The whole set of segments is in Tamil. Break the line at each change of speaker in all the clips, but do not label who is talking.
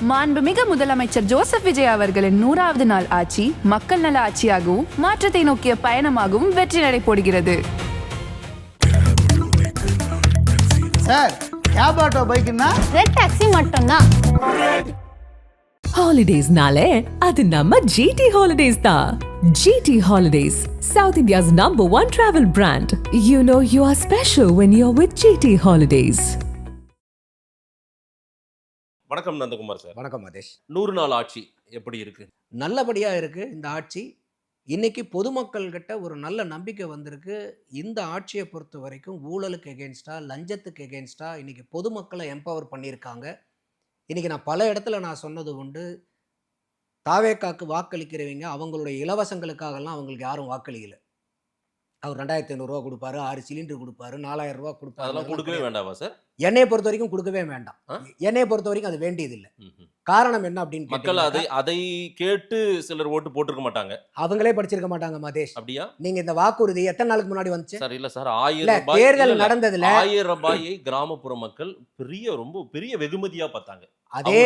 மாண்புமிகு முதலமைச்சர் ஜோசப் விஜய் அவர்களின் 100வது நாள் ஆட்சி மக்கள் நல ஆட்சியாகவும் மாற்றத்தை நோக்கிய பயணமாகவும் வெற்றி நடை போடுகிறது.
சார் கேப் ஆட்டோ பைக்குன்னா
ரெட் டாக்ஸி மட்டும்தான்.
ஹாலிடேஸ்னாலே அது நம்ம GT Holidays தான். GT Holidays, South India's #1 travel brand. You know you are special when you're with GT Holidays.
வணக்கம் நந்தகுமார் சார்.
வணக்கம் மதேஷ்.
100 நாள் ஆட்சி எப்படி இருக்கு?
நல்லபடியாக இருக்குது இந்த ஆட்சி. இன்னைக்கு பொதுமக்கள்கிட்ட ஒரு நல்ல நம்பிக்கை வந்திருக்கு. இந்த ஆட்சியை பொறுத்த வரைக்கும் ஊழலுக்கு எகென்ஸ்டாக, லஞ்சத்துக்கு எகென்ஸ்டாக இன்னைக்கு பொதுமக்களை எம்பவர் பண்ணியிருக்காங்க. இன்றைக்கி நான் பல இடத்துல நான் சொன்னது உண்டு, தாவேக்காக்கு வாக்களிக்கிறவங்க அவங்களுடைய இலவசங்களுக்காகலாம் அவங்களுக்கு யாரும் வாக்களிக்கலை. அவர் 2500 கொடுப்பாரு, 6 சிலிண்டர் கொடுப்பாரு, 4000 ரூபா கொடுப்பாரு.
அதெல்லாம் கொடுக்கவே வேண்டாமா சார்?
என்னையை பொறுத்த வரைக்கும் கொடுக்கவே வேண்டாம். என்னையை பொறுத்த வரைக்கும் அது வேண்டியதில்லை. காரணம் என்ன அப்படின்னு
மக்கள் அதை கேட்டு சிலர் ஓட்டு போட்டிருக்க மாட்டாங்க.
அவங்களே படிச்சிருக்க மாட்டாங்க மதேஷ்.
அப்படியா?
நீங்க இந்த வாக்குறுதி எத்தனை நாளுக்கு முன்னாடி வந்துச்சு
சார்? இல்ல சார், 1000 ரூபாய்
தேர்தல் நடந்ததுல
1000 ரூபாயை கிராமப்புற மக்கள் ரொம்ப பெரிய வெகுமதியா பார்த்தாங்க.
அதே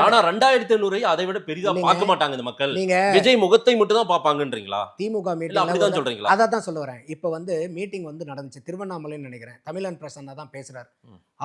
ஆனா 2500 அதை விட பெரிதா பார்க்க மாட்டாங்க இந்த மக்கள். நீங்க விஜய் முகத்தை மட்டும் தான் பாப்பாங்கன்றீங்களா?
திமுக மீட்டிங்
அப்படிதான் சொல்றீங்களா?
அதான் சொல்ல வரேன். இப்ப மீட்டிங் நடந்துச்சு திருவண்ணாமலைன்னு நினைக்கிறேன். தமிழன் பிரசன்னா தான் பேசுறாரு.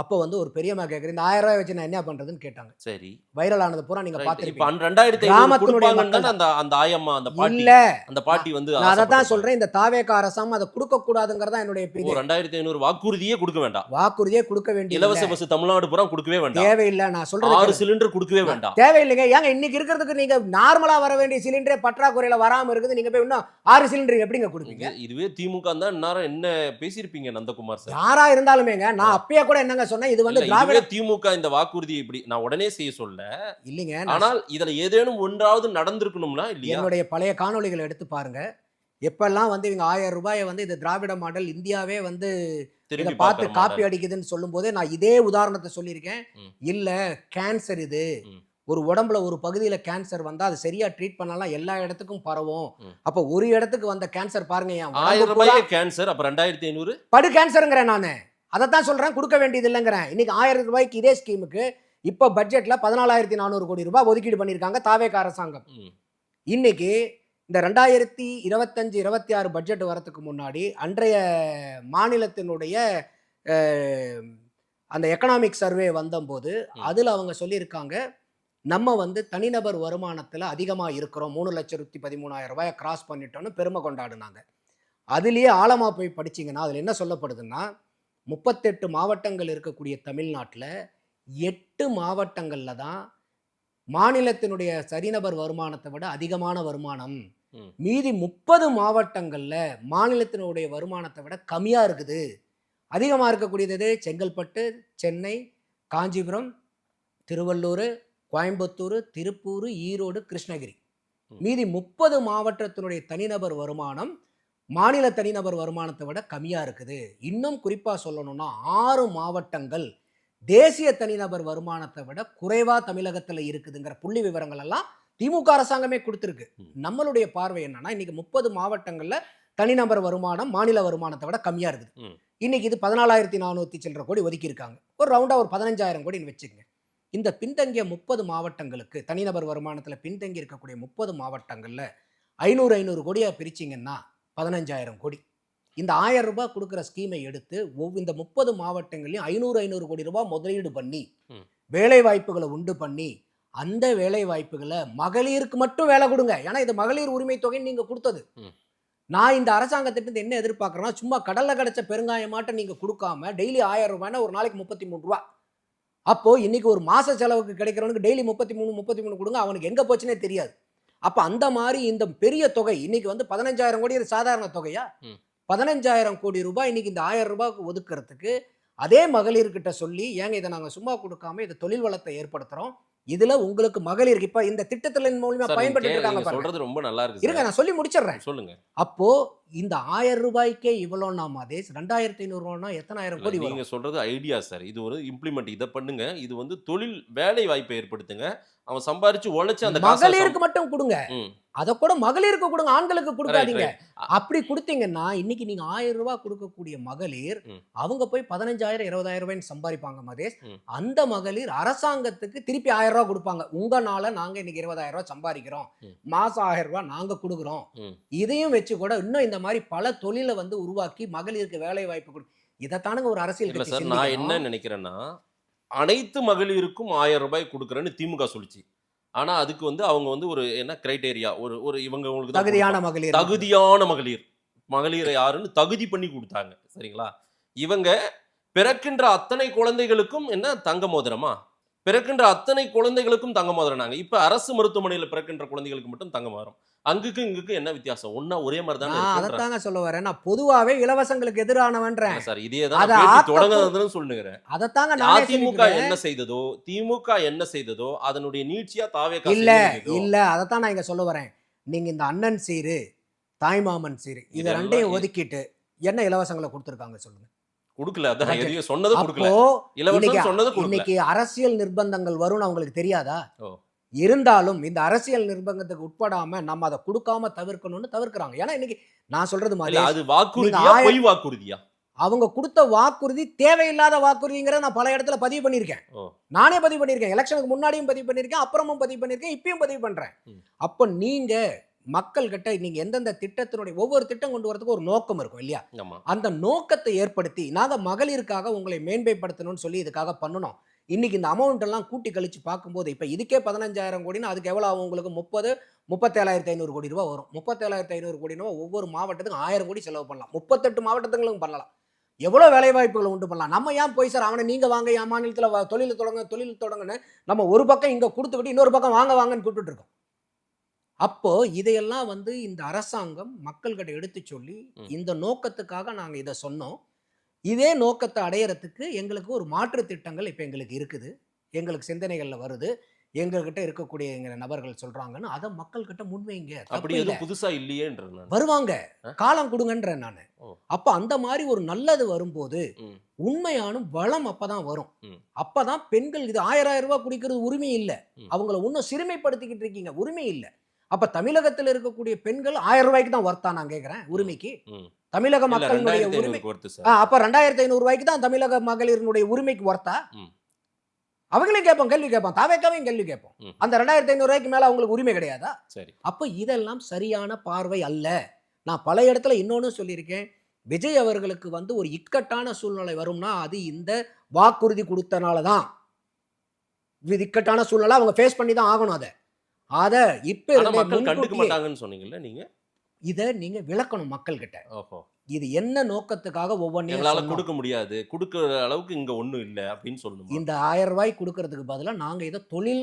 அப்போ ஒரு பெரியம்மா கேக்குற, இந்த 1000 ரூபாய் வச்சு நான் என்ன பண்றதுன்னு கேட்டாங்க. சரி, வைரல் ஆனது பூரா நீங்க பாத்துருப்பீங்க.
2500 கொடுப்பாங்கன்னு அந்த ஆயம்மா அந்த பாட்டி
இல்ல, அந்த
பாட்டி
நான் அதான் சொல்றேன். இந்த தாவேக அரசாங்கம் அதை கொடுக்க கூடாதுங்கறதா என்னுடைய பீதி.
2500 வாக்குறுதியே கொடுக்க வேண்டாம்.
வாக்குறுதியே கொடுக்க வேண்டிய
இலவச பஸ் தமிழ்நாடு பூரா கொடுக்கவே வேண்டாம்.
தேவையில்லை. நான் சொல்றது
6 சிலிண்டர் கொடுக்கவே வேண்டாம்.
தேவையில்லைங்க. ஏங்க இன்னைக்கு இருக்கிறதுக்கு நீங்க நார்மலா வர வேண்டிய சிலிண்டரே பற்றாக்குறையில வராம இருக்குது. நீங்க போய் இன்னும் 6 சிலிண்டர் எப்படிங்க கொடுப்பீங்க?
இதுவே திமுக தான் நேரம் என்ன பேசியிருப்பீங்க நந்தகுமார் சார்?
யாரா இருந்தாலுமேங்க, நான் அப்பயே கூட என்னங்க சொன்னேன், இது திராவிட
திமுக இந்த வாக்குறுதி இப்படி நான் உடனே செய்ய சொல்ல
இல்லைங்க.
ஆனால் இதுல ஏதேனும் ஒன்றாவது நடந்திருக்கணும்னா இல்லையா?
என்னுடைய பழைய காணொளிகளை எடுத்து பாருங்க. எப்பெல்லாம் இவங்க 1000 ரூபாயை இது திராவிட மாடல் இந்தியாவே இதை பார்த்து காப்பி அடிக்குதுன்னு சொல்லும் போதே நான் இதே உதாரணத்தை சொல்லியிருக்கேன். இல்ல கேன்சர், இது ஒரு உடம்புல ஒரு பகுதியில கேன்சர் வந்தா அது சரியா ட்ரீட் பண்ணலாம், எல்லா இடத்துக்கும் பரவும். அப்ப ஒரு இடத்துக்கு வந்த கேன்சர் பாருங்க,
1000 ரூபாய் கேன்சர், அப்ப 2500
படு கேன்சர்ங்கிறேன். நானு அதைத்தான் சொல்றேன், கொடுக்க வேண்டியது இல்லைங்கிறேன். இன்னைக்கு 1000 ரூபாய்க்கு இதே ஸ்கீமுக்கு இப்ப பட்ஜெட்ல 14400 கோடி ரூபாய் ஒதுக்கீடு பண்ணியிருக்காங்க தாவேக அரசாங்கம். இன்னைக்கு இந்த 2025-26 பட்ஜெட் வரதுக்கு முன்னாடி அன்றைய மாநிலத்தினுடைய அந்த எக்கனாமிக் சர்வே வந்தபோது அதுல அவங்க சொல்லியிருக்காங்க, நம்ம தனிநபர் வருமானத்துல அதிகமா இருக்கிறோம், 3,13,000 ரூபாயை கிராஸ் பண்ணிட்டோம்னு பெருமை கொண்டாடுனாங்க. அதுலயே ஆழமா போய் படிச்சீங்கன்னா அதுல என்ன சொல்லப்படுதுன்னா, 38 மாவட்டங்கள் இருக்கக்கூடிய தமிழ்நாட்டில் 8 மாவட்டங்கள்ல தான் மாநிலத்தினுடைய தனிநபர் வருமானத்தை விட அதிகமான வருமானம். மீதி 30 மாவட்டங்கள்ல மாநிலத்தினுடைய வருமானத்தை விட கம்மியா இருக்குது. அதிகமா இருக்கக்கூடியது செங்கல்பட்டு, சென்னை, காஞ்சிபுரம், திருவள்ளூர், கோயம்புத்தூர், திருப்பூர், ஈரோடு, கிருஷ்ணகிரி. மீதி 30 மாவட்டத்தினுடைய தனிநபர் வருமானம் மாநில தனிநபர் வருமானத்தை விட கம்மியா இருக்குது. இன்னும் குறிப்பா சொல்லணும்னா 6 மாவட்டங்கள் தேசிய தனிநபர் வருமானத்தை விட குறைவா தமிழகத்துல இருக்குதுங்கிற புள்ளி விவரங்கள் எல்லாம் திமுக அரசாங்கமே கொடுத்துருக்கு. நம்மளுடைய பார்வை என்னன்னா, இன்னைக்கு 30 மாவட்டங்கள்ல தனிநபர் வருமானம் மாநில வருமானத்தை விட கம்மியா இருக்குது. இன்னைக்கு இது 14,400 சில்லற கோடி ஒதுக்கி இருக்காங்க. ஒரு ரவுண்டா ஒரு 15,000 கோடின்னு வச்சுக்கங்க. இந்த பின்தங்கிய 30 மாவட்டங்களுக்கு தனிநபர் வருமானத்துல பின்தங்கி இருக்கக்கூடிய 30 மாவட்டங்கள்ல 500 கோடியா பிரிச்சிங்கன்னா 15,000 கோடி. இந்த 1000 ரூபாய் கொடுக்குற ஸ்கீமை எடுத்து இந்த 30 மாவட்டங்களையும் 500 கோடி ரூபாய் முதலீடு பண்ணி வேலை வாய்ப்புகளை உண்டு பண்ணி அந்த வேலை வாய்ப்புகளை மகளிருக்கு மட்டும் வேலை கொடுங்க. ஏன்னா இது மகளிர் உரிமை தொகை நீங்க கொடுத்தது. நான் இந்த அரசாங்கத்திட்ட என்ன எதிர்பார்க்கறேன்னா, சும்மா கடல்ல கிடைச்ச பெருங்காயமாட்ட நீங்க கொடுக்காம டெய்லி 1000 ரூபாய்னா ஒரு நாளைக்கு 33 ரூபாய். அப்போ இன்னைக்கு ஒரு மாச செலவுக்கு கிடைக்கிறவனுக்கு டெய்லி 33 கொடுங்க, அவனுக்கு எங்க போச்சுன்னே தெரியாது. அப்ப அந்த மாதிரி இந்த பெரிய தொகை இன்னைக்கு 15,000 கோடி சாதாரண தொகையா? 15,000 கோடி ரூபாய் இன்னைக்கு இந்த 1000 ரூபாய்க்கு ஒதுக்குறதுக்கு அதே மகளிர்கிட்ட சொல்லி, ஏங்க இதை நாங்க சும்மா கொடுக்காம இதை தொழில் வளத்தை ஏற்படுத்துறோம், இதுல உங்களுக்கு மகளிர் இப்ப இந்த திட்டத்தின் மூலமா பயன்பட்டு இருக்காங்க.
சொல்றது ரொம்ப நல்லா இருக்கு.
இருங்க, நான் சொல்லி முடிச்சிடுறேன்.
சொல்லுங்க.
அப்போ இந்த 1000 ரூபாய்க்கே இவ்வளோன்னா மாதேஷ் 2500 எத்தனை ஆயிரம் கோடி
நீங்க
வரும்?
சொல்றது ஐடியா சார். இது ஒரு இம்ப்ளிமெண்ட் இத பண்ணுங்க. இது வந்து தொழில் வேலை வாய்ப்பை ஏற்படுத்துங்க. அவன் சம்பாரிச்சு உழைச்சு அந்த காசை
மகளிருக்கு மட்டும் கொடுங்க.
ம்.
அத கூட மகளிருக்கு கொடுங்க, ஆண்களுக்கு கொடுக்காதீங்க.
ரைட்.
அப்படி கொடுத்தீங்கன்னா இன்னைக்கு நீங்க 1000 ரூபாய் கொடுக்கக்கூடிய மகளிர்
ம்.
அவங்க போய் 15,000 20,000 ரூபாய்ன்னு சம்பாதிப்பாங்க மதேஷ்.
ம்.
அந்த மகளிர் அரசாங்கத்துக்கு திருப்பி 1000 ரூபாய் கொடுப்பாங்க. உங்கனால நாங்க இன்னைக்கு 20,000 ரூபாய் சம்பாதிக்கிறோம்,
ம்.
மாசம் 1000 ரூபாய் நாங்க கொடுக்குறோம்.
ம்.
இதையும் வச்சு கூட இன்னும் இந்த மாதிரி பல தொழிலை வந்து உருவாக்கி மகளிருக்கு வேலை வாய்ப்பு கொடு. இதைத்தானுங்க ஒரு அரசியல்
இல்ல
கட்சி
சார், நான் என்ன
சிந்திக்கணும்.
நினைக்கிறேன்னா, அனைத்து மகளிருக்கும் 1000 ரூபாய் கொடுக்குறேன்னு திமுக சொல்லிச்சு. ஆனா அதுக்கு வந்து அவங்க வந்து ஒரு என்ன கிரைட்டேரியா, ஒரு இவங்களுக்கு தான்
தகுதியான
கொடுப்போம்.
மகளிர்
தகுதியான மகளிரை யாருன்னு தகுதி பண்ணி கொடுத்தாங்க. சரிங்களா? இவங்க பிறக்கின்ற அத்தனை குழந்தைகளுக்கும் என்ன தங்க மோதிரமா? பிறக்கின்ற அத்தனை குழந்தைகளுக்கும் தங்க மோதிரம்னாங்க. இப்ப அரசு மருத்துவமனையில பிறக்கின்ற குழந்தைகளுக்கு மட்டும் தங்க மோதிரம். அங்குக்கு இங்குக்கு என்ன வித்தியாசம்? ஒண்ணா ஒரே மாதிரி தானே
நான்
இருக்குன்றேன்.
அதைத்தாங்க சொல்ல வரேன். நான் பொதுவாவே இலவசங்களுக்கு எதிரானவன்றேன்.
சார், இதே தான்
அதை
நான் பேட்டி
ஆக்க
தொடங்குனதுன்னு சொல்லுகிறேன்.
அதைத்தாங்க நானே
அதிமுக
சொல்லிக்கிறேன்.
என்ன செய்ததோ, திமுக என்ன செய்ததோ, அதனுடைய நீட்சியா தாவேகா
இல்ல
செய்திருக்குதோ.
இல்ல அதைத்தான் நான் இங்க சொல்ல வரேன். நீங்க இந்த அண்ணன் சீரு, தாய்மாமன் சீரு இத
இதெல்லாம்
ரெண்டையும் ஒதுக்கிட்டு என்ன இலவசங்களை கொடுத்திருக்காங்க சொல்லுங்க.
கொடுக்கல. அதான் எதையும் சொன்னது கொடுக்கல.
அப்போ
இலவசம் சொன்னது கொடுக்கல.
இன்னைக்கு அரசியல் நிர்பந்தங்கள் வரும்னு அவங்களுக்கு தெரியாதா?
ஓ.
இருந்தாலும் இந்த அரசியல் நிர்பந்தத்துக்கு உட்படாம நம்ம அதை கொடுக்காம தவிர்க்கணும்னு தவிர்க்கிறாங்க. ஏன்னா இன்னைக்கு நான் சொல்றது
இல்ல,
மாதிரி
அது வாக்குறுதியா,
நீங்க
பொய் வாக்குறுதியா?
அவங்க கொடுத்த வாக்குறுதி தேவையில்லாத வாக்குறுதிங்கிறத நான் பல இடத்துல பதிவு பண்ணியிருக்கேன்.
ஓ.
நானே பதிவு பண்ணியிருக்கேன். எலெக்ஷனுக்கு முன்னாடியும் பதிவு பண்ணியிருக்கேன், அப்புறமும் பதிவு பண்ணியிருக்கேன், இப்பயும் பதிவு பண்றேன்.
ம்.
அப்போ நீங்க மக்கள் கிட்ட நீங்க எந்தெந்த திட்டத்தினுடைய ஒவ்வொரு திட்டம் கொண்டு வரதுக்கு ஒரு நோக்கம் இருக்கும் இல்லையா?
ஆமா.
அந்த நோக்கத்தை ஏற்படுத்தி நாங்க மகளிருக்காக உங்களை மேன்மைப்படுத்தணும்னு சொல்லி இதுக்காக பண்ணணும். இன்னைக்கு இந்த அமௌண்ட் எல்லாம் கூட்டி கழிச்சு பார்க்கும்போது இப்ப இதுக்கே 15,000 கோடினா அதுக்கு எவ்வளவு ஆகும்? உங்களுக்கு 37,500 கோடி ரூபாய் வரும். 37,500 கோடி ரூபாய் ஒவ்வொரு மாவட்டத்துக்கும் 1000 கோடி செலவு பண்ணலாம். 38 மாவட்டத்துங்களும் பண்ணலாம். எவ்வளவு வேலை வாய்ப்புகளை உண்டு பண்ணலாம். நம்ம ஏன் போய் சார் அவனை நீங்க வாங்க என் மாநிலத்துல தொழில் தொடங்குன்னு நம்ம ஒரு பக்கம் இங்க கொடுத்துக்கிட்டு இன்னொரு பக்கம் வாங்கன்னு கூப்பிட்டு இருக்கோம். அப்போ இதையெல்லாம் வந்து இந்த அரசாங்கம் மக்கள்கிட்ட எடுத்து சொல்லி இந்த நோக்கத்துக்காக நாங்க இதை சொன்னோம். இதே நோக்கத்தை அடையறதுக்கு எங்களுக்கு ஒரு மாற்று திட்டங்கள் இப்ப எங்களுக்கு இருக்குது, எங்களுக்கு சிந்தனைகள்ல வருது, எங்ககிட்ட இருக்கக்கூடிய எங்க நபர்கள் சொல்றாங்கன்னு அதை மக்கள் கிட்ட முன்வைங்க.
அப்படி எதுவும் புதுசா இல்லையேன்ற நான்.
வருவாங்க, காலம் கொடுங்கன்றேன் நானு.
ஓ.
அப்ப அந்த மாதிரி ஒரு நல்லது வரும்போது
ம்.
உண்மையான வளம் அப்பதான் வரும்.
ம்.
அப்பதான் பெண்கள் இது 1000 ரூபாய் குடிக்கிறது உரிமை இல்ல,
ம்.
அவங்கள இன்னும் சிறுமைப்படுத்திக்கிட்டு இருக்கீங்க, உரிமை இல்ல. அப்ப தமிழகத்தில் இருக்கக்கூடிய பெண்கள் 1000 ரூபாய்க்கு தான் வர்த்தா நான் கேட்கிறேன் உரிமைக்கு.
ம்.
தமிழக
இல்ல,
மக்களுடைய
2500
உரிமை
வருது சார்.
அப்ப 2500 ரூபாய்க்கு தான் தமிழக மகளிரினுடைய உரிமைக்கு வர்த்தா.
ம்.
அவங்களையும் கேட்போம், கேள்வி கேட்போம், தாவேக்காவையும் கேள்வி கேட்போம்.
ம்.
அந்த 2500 ரூபாய்க்கு மேல அவங்களுக்கு உரிமை கிடையாதா?
சரி.
அப்ப இதெல்லாம் சரியான பார்வை அல்ல. நான் பல இடத்துல இன்னொன்னு சொல்லியிருக்கேன். விஜய் அவர்களுக்கு வந்து ஒரு இக்கட்டான சூழ்நிலை வரும்னா அது இந்த வாக்குறுதி கொடுத்தனால தான். இக்கட்டான சூழ்நிலை அவங்க ஃபேஸ் பண்ணி தான் ஆகணும். அத இப்ப
ஆனா
இருந்தே
மக்கள் கண்டுக்க
முன்கூட்டியே
மாட்டாங்கன்னு சொன்னீங்கல்ல நீங்க.
இத நீங்க விளக்கணும் மக்கள் கிட்ட.
ஓஹோ.
இது என்ன நோக்கத்துக்காக ஒவ்வொன்றையும்
எங்களால
சொன்னோம்.
கொடுக்க முடியாது, கொடுக்கிற அளவுக்கு இங்க ஒண்ணும் இல்ல அப்படின்னு சொல்லணுமா?
இந்த 1000 ரூபாய் கொடுக்கறதுக்கு பதிலா நாங்க இதை தொழில்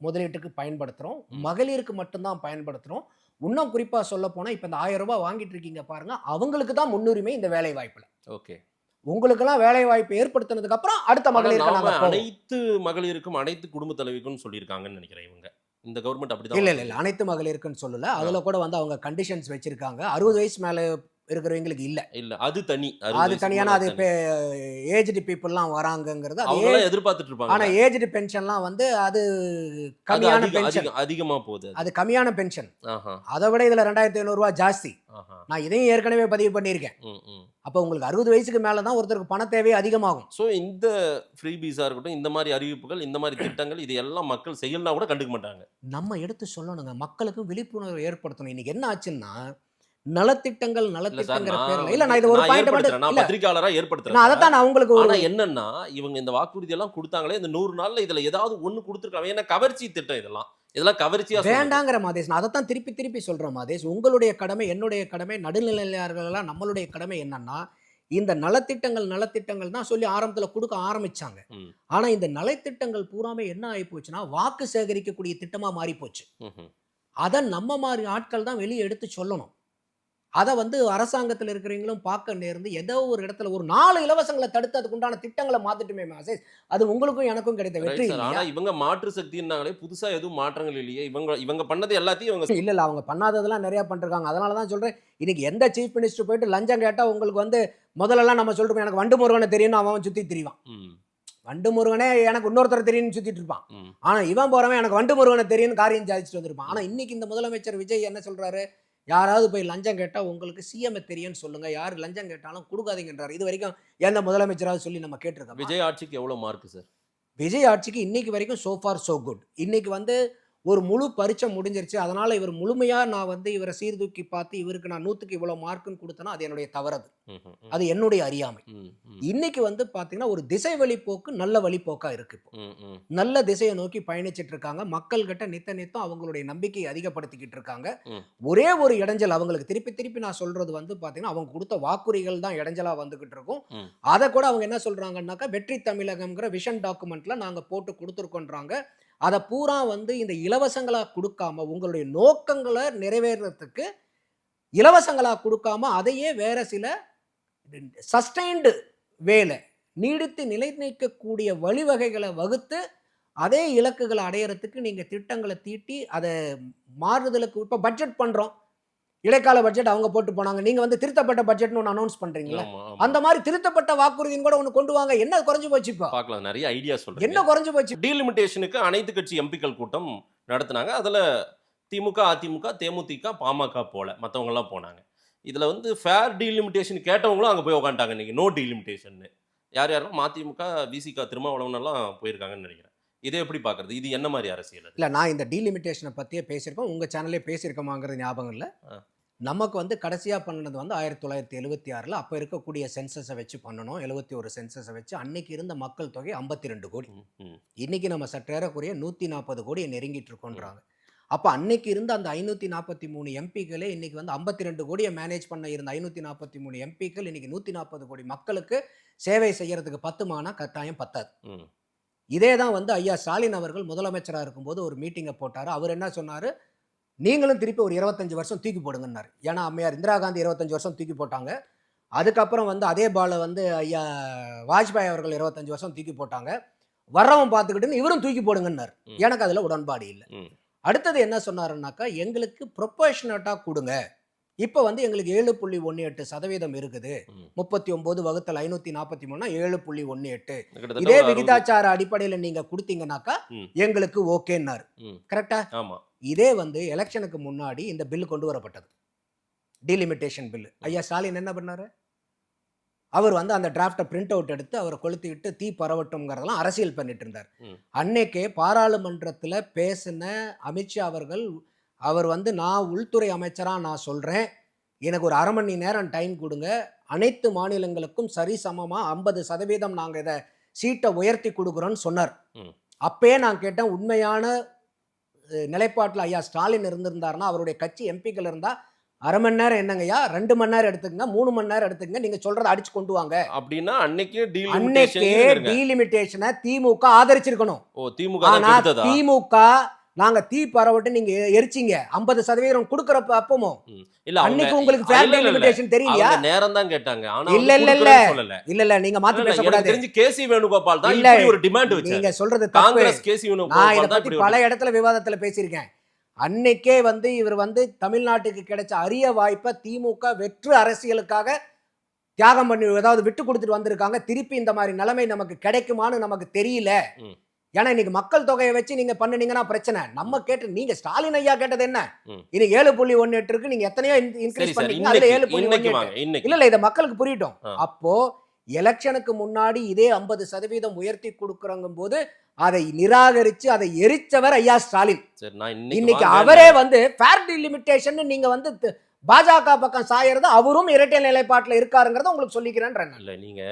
முதலீட்டுக்கு பயன்படுத்துறோம், மகளிருக்கு மட்டும்தான் பயன்படுத்துறோம். இன்னும் குறிப்பா சொல்ல போனா இப்ப இந்த 1000 ரூபாய் வாங்கிட்டு இருக்கீங்க பாருங்க, அவங்களுக்கு தான் முன்னுரிமை இந்த வேலை வாய்ப்புல.
ஓகே.
உங்களுக்கெல்லாம் வேலை வாய்ப்பு ஏற்படுத்தினதுக்கு அப்புறம் அடுத்த
ஆனா
மகளிருக்கு
நாம
நாங்க போவோம்.
அனைத்து மகளிருக்கும் அனைத்து குடும்ப தலைவிக்கும் சொல்லியிருக்காங்கன்னு நினைக்கிறேன் இவங்க. இந்த கவர்மெண்ட்
இல்ல
அப்படிதான்.
இல்ல இல்ல அனைத்து மகளிருக்குன்னு சொல்லல. அதுல கூட வந்து அவங்க கண்டிஷன்ஸ் வச்சிருக்காங்க. 60 வயசு மேல இருக்கிறவங்களுக்கு இல்ல.
இல்ல, அது தனி.
அது தனியான அது ஏஜ்டு பீப்புள்லாம் வராங்கங்கிறது அது
அவங்க எதிர்பார்த்துட்டு இருப்பாங்க.
ஆனா ஏஜ்டு பென்ஷன்லாம் வந்து அது
அது
கம்மியான பென்ஷன்.
அதிகமா போகுது அது.
அது கம்மியான பென்ஷன்.
ஆஹா.
அதை விட இதுல 2500 ரூபாய் ஜாஸ்தி.
ஆஹா.
நான் இதையும் ஏற்கனவே பதிவு பண்ணியிருக்கேன்.
ம், ம்.
அப்ப உங்களுக்கு 60 வயசுக்கு மேல தான் ஒருத்தருக்கு பண தேவை அதிகமாகும்.
சோ இந்த ஃப்ரீ பீஸா இருக்கட்டும், இந்த மாதிரி அறிவிப்புகள், இந்த மாதிரி திட்டங்கள், இது எல்லாம் மக்கள் செய்யலனா கூட கண்டுக்க மாட்டாங்க.
நம்ம எடுத்து சொல்லணுங்க, மக்களுக்கு விழிப்புணர்வு ஏற்படுத்தணும். இன்னைக்கு என்ன ஆச்சுன்னா நலத்திட்டங்கள்
இல்ல சார்,
நலத்திட்டங்கிற
நான்
பேர்ல இல்ல நான் இது ஒரு
நான்
பாயிண்ட்
ஏற்படுத்துறேன். நான்
மட்டும்
பத்திரிக்கையாளரா
நான்
ஏற்படுத்துறேன்.
அதைத்தான் நான் உங்களுக்கு ஒரு
ஆனா என்னன்னா, இவங்க இந்த வாக்குறுதி எல்லாம் கொடுத்தாங்களே, இந்த 100 நாள்ல இதுல ஏதாவது ஒண்ணு கொடுத்துருக்காங்க. ஏன்னா கவர்ச்சி திட்டம் இதெல்லாம் கவர்ச்சியா சொல்லுது.
வேண்டாங்கிற மாதேஷ். நான் அதைத்தான் திருப்பி திருப்பி சொல்றேன் மாதேஷ். உங்களுடைய கடமை, என்னுடைய கடமை, நடுநிலையாளர்களெல்லாம் நம்மளுடைய கடமை என்னன்னா, இந்த நலத்திட்டங்கள் தான் சொல்லி ஆரம்பத்துல கொடுக்க ஆரம்பிச்சாங்க.
ம்.
ஆனா இந்த நலத்திட்டங்கள் பூராமே என்ன ஆகி போச்சுன்னா வாக்கு சேகரிக்கக்கூடிய திட்டமா மாறி போச்சு.
ம்ஹும்.
அதை நம்ம மாதிரி ஆட்கள் தான் வெளியே எடுத்து சொல்லணும். அதை வந்து அரசாங்கத்தில் இருக்கிறவங்களும் பார்க்க நேர்ந்து ஏதோ ஒரு இடத்துல ஒரு 4 இலவசங்களை தடுத்து அதுக்கு உண்டான திட்டங்களை மாத்திட்டுமே மேசேஜ் அது உங்களுக்கும் எனக்கும் கிடைத்த வெற்றி
ஆனா
இல்லையா?
இவங்க மாற்று சக்தின்னாங்களே புதுசா எதுவும் மாற்றங்கள் இல்லையே. இவங்க பண்ணது எல்லாத்தையும் இவங்க
இல்ல அவங்க பண்ணாததெல்லாம் நிறைய பண்ணிருக்காங்க. அதனால தான் சொல்றேன், இன்னைக்கு எந்த சீஃப் மினிஸ்டர் போயிட்டு லஞ்சம் கேட்டா உங்களுக்கு வந்து முதல்லலாம் நம்ம சொல்றோம் எனக்கு வண்டு முருகனை தெரியும்னு அவன் சுத்தி திரிவான். வண்டு முருகனே எனக்கு இன்னொருத்தர் தெரியும்னு சுத்திட்டு இருப்பான். ஆனா இவன் போறவன் எனக்கு வண்டு முருகனை தெரியும்னு காரியம் சாதிச்சுட்டு வந்திருப்பான். ஆனா இன்னைக்கு இந்த முதலமைச்சர் விஜய் என்ன சொல்றாரு, யாராவது போய் லஞ்சம் கேட்டா உங்களுக்கு சிஎம் தெரியும்னு சொல்லுங்க, யார் லஞ்சம் கேட்டாலும் கொடுக்காதீங்கன்றாரு. இது வரைக்கும் எந்த முதலமைச்சராவது சொல்லி நம்ம கேட்டிருக்கோம்?
விஜய் ஆட்சிக்கு எவ்வளவு மார்க் சார்?
விஜய் ஆட்சிக்கு இன்னைக்கு வரைக்கும் சோ ஃபார் சோ குட். இன்னைக்கு வந்து ஒரு முழு பரீட்சை முடிஞ்சிருச்சு, அதனால இவர் முழுமையா நான் வந்து இவரை சீர்தூக்கி பார்த்து இவருக்கு நான் 100க்கு இவ்வளவு மார்க்குன்னு கொடுத்தேன்னா அது என்னுடைய தவறது, அது என்னுடைய அறியாமை. இன்னைக்கு வந்து பாத்தீங்கன்னா ஒரு திசை வழிப்போக்கு நல்ல வழிப்போக்கா இருக்கு. இப்போ நல்ல திசையை நோக்கி பயணிச்சிட்டு இருக்காங்க. மக்கள் கிட்ட நித்தம் அவங்களுடைய நம்பிக்கையை அதிகப்படுத்திக்கிட்டு இருக்காங்க. ஒரே ஒரு இடைஞ்சல் அவங்களுக்கு திருப்பி நான் சொல்றது வந்து பாத்தீங்கன்னா அவங்க கொடுத்த வாக்குறுதிகள் தான் இடைஞ்சலா வந்துகிட்டு இருக்கும். அதை கூட அவங்க என்ன சொல்றாங்கன்னாக்கா வெற்றி தமிழகம்ங்கிற விஷன் டாக்குமெண்ட்ல நாங்க போட்டு கொடுத்துருக்கோன்றாங்க. அதை பூரா வந்து இந்த இலவசங்களா கொடுக்காம உங்களுடைய நோக்கங்களை நிறைவேறதுக்கு இலவசங்களா கொடுக்காம அதையே வேற சில சஸ்டைன்டு வேலை நீடித்து நிலை நிற்கக்கூடிய வழிவகைகளை வகுத்து அதே இலக்குகளை அடையறதுக்கு நீங்க திட்டங்களை தீட்டி அதை மாறுதலுக்கு இப்போ பட்ஜெட் பண்றோம், இடைக்கால பட்ஜெட் அவங்க போட்டு போனாங்க, நீங்க வந்து திருத்தப்பட்ட பட்ஜெட்னு ஒன்று அனௌன்ஸ் பண்றீங்களா? அந்த மாதிரி திருத்தப்பட்ட வாக்குறுதின்னு கூட ஒன்று கொண்டு வாங்க. என்ன குறைஞ்சு போச்சு? இப்போ
பார்க்கலாம், நிறைய ஐடியா சொல்றேன்.
என்ன குறைஞ்சு போச்சு?
டீலிமிட்டேஷனுக்கு அனைத்து கட்சி எம்பிக்கள் கூட்டம் நடத்தினாங்க. அதுல திமுக, அதிமுக, தேமுதிக, பாமக போல மற்றவங்க எல்லாம் போனாங்க. இதுல வந்து ஃபேர் டீலிமிட்டேஷன் கேட்டவங்களும் அங்க போய் உட்காந்துட்டாங்க. இன்னைக்கு நோ டீலிமிட்டேஷன் யாரும் மதிமுக, விசிக, திருமாவளவன் எல்லாம் போயிருக்காங்கன்னு நினைக்கிறேன். இதை எப்படி பாக்குறது? இது என்ன மாதிரி அரசியல்? இல்ல
நான் இந்த டீலிமிட்டேஷனை பத்தியே பேசியிருக்கோம், உங்க சேனல்லே பேசியிருக்கோமாங்கிறது ஞாபகம் இல்லை. நமக்கு வந்து கடைசியாக பண்ணது வந்து 1976 அப்போ இருக்கக்கூடிய சென்சஸை வச்சு பண்ணணும். 71 சென்சஸை வச்சு அன்னைக்கு இருந்த மக்கள் தொகை 52 கோடி. இன்னைக்கு நம்ம சற்றேறக்குரிய 140 கோடியை நெருங்கிட்டு இருக்கோன்றாங்க. அப்போ அன்னைக்கு இருந்த அந்த 543 எம்பிக்களே இன்னைக்கு வந்து 52 கோடியை மேனேஜ் பண்ண இருந்த 543 எம்பிக்கள் இன்னைக்கு 140 கோடி மக்களுக்கு சேவை செய்யறதுக்கு 10 மானா கட்டாயம் பத்தாது. இதே தான் வந்து ஐயா ஸ்டாலின் அவர்கள் முதலமைச்சராக இருக்கும்போது ஒரு மீட்டிங்கை போட்டார். அவர் என்ன சொன்னார், நீங்களும் திருப்பி ஒரு 25 வருஷம் தூக்கி போடுங்கன்னாரு. ஏன்னா அம்மையார் இந்திரா காந்தி 25 வருஷம் தூக்கி போட்டாங்க. அதுக்கப்புறம் வந்து அதே பால வந்து ஐயா வாஜ்பாய் அவர்கள் 25 வருஷம் தூக்கி போட்டாங்க. வர்றவன் பார்த்துக்கிட்டுன்னு இவரும் தூக்கி போடுங்கன்னாரு. எனக்கு அதில் உடன்பாடு இல்லை. அடுத்தது என்ன சொன்னாருன்னாக்கா, எங்களுக்கு ப்ரொபோஷனட்டாக கொடுங்க. இப்போ வந்து எங்களுக்கு 7.18% இருக்குது. 39 வகுத்தல் 543 7.18. இதே விகிதாச்சார அடிப்படையில் நீங்க கொடுத்தீங்கன்னாக்கா எங்களுக்கு ஓகேன்னாரு. கரெக்டா? இதே வந்து எலெக்ஷனுக்கு முன்னாடி இந்த பில் கொண்டு வரப்பட்டது, டீலிமிட்டேஷன் பில். ஐயா ஸ்டாலின் என்ன பண்ணாரு, அவர் வந்து அந்த டிராஃப்டை பிரிண்ட் அவுட் எடுத்து அவரை கொளுத்திக்கிட்டு தீ பரவட்டும்ங்கிறதெல்லாம் அரசியல் பண்ணிட்டு இருந்தார். அன்னைக்கே பாராளுமன்றத்தில் பேசின அமித்ஷா அவர்கள், அவர் வந்து நான் உள்துறை அமைச்சராக நான் சொல்கிறேன், எனக்கு ஒரு 1/2 மணி நேரம் டைம் கொடுங்க, அனைத்து மாநிலங்களுக்கும் சரிசமமாக 50% நாங்கள் இதை சீட்டை உயர்த்தி கொடுக்குறோன்னு சொன்னார். அப்பயே நான் கேட்டேன், உண்மையான நிலைப்பாட்டில் ஐயா ஸ்டாலின் இருந்திருந்தாருன்னா அவருடைய கட்சி எம்பிக்கள் இருந்தால் 1/2 மணி நேரம் என்னங்கய்யா, 2 மணி நேரம் எடுத்துக்கங்க, 3 மணி நேரம் எடுத்துக்கங்க, நீங்க சொல்றதை அடிச்சு கொண்டு வாங்க அப்படின்னா அன்னைக்கே டீலிமிட்டேஷனை திமுக ஆதரிச்சிருக்கணும். திமுக நாங்க தீ பரவட்டு நீங்க எரிச்சிங்க 50% கொடுக்கறப்ப அப்பமும் இல்ல அன்னைக்கு உங்களுக்கு ஃபேர் டீலிமிட்டேஷன் தெரியலையா? நேரம் தான் கேட்டாங்க. ஆனா இல்ல நீங்க மாத்தி பேச கூடாது. தெரிஞ்சு கேசி வேணுகோபால் தான் இப்படி ஒரு டிமாண்ட் வச்சாரு. நீங்க சொல்றது காங்கிரஸ் கேசி வேணுகோபால் தான் பல இடத்துல விவாதத்துல பேசியிருக்கேன். அன்னைக்கே வந்து இவர் வந்து தமிழ்நாட்டுக்கு கிடைச்ச அரிய வாய்ப்பை திமுக வெற்று அரசியலுக்காக தியாகம் பண்ணி ஏதாவது விட்டு கொடுத்துட்டு வந்திருக்காங்க. திருப்பி இந்த மாதிரி நிலைமை நமக்கு கிடைக்குமான்னு நமக்கு தெரியல. ஏன்னா இன்னைக்கு மக்கள் தொகையை வச்சு நீங்க பண்ணுனீங்கன்னா பிரச்சனை. நம்ம கேட்டு நீங்க ஸ்டாலின் ஐயா கேட்டது என்ன, இது 7.18 இருக்கு, நீங்க எத்தனையோ இன்க்ரீஸ் பண்ணீங்க, அதுல 7.18 இல்ல இதை மக்களுக்கு புரியட்டும். அப்போ எலெக்ஷனுக்கு முன்னாடி இதே 50% உயர்த்தி கொடுக்குறங்கும் போது அதை நிராகரிச்சு அதை எரிச்சவர் ஐயா ஸ்டாலின். இன்னைக்கு அவரே வந்து ஃபேர் டீலிமிட்டேஷன் நீங்க வந்து பாஜக பக்கம் சாயறது, அவரும் இரட்டை நிலைப்பாட்டில் இருக்காருங்கிறத உங்களுக்கு சொல்லிக்கிறேன். இல்ல நீங்க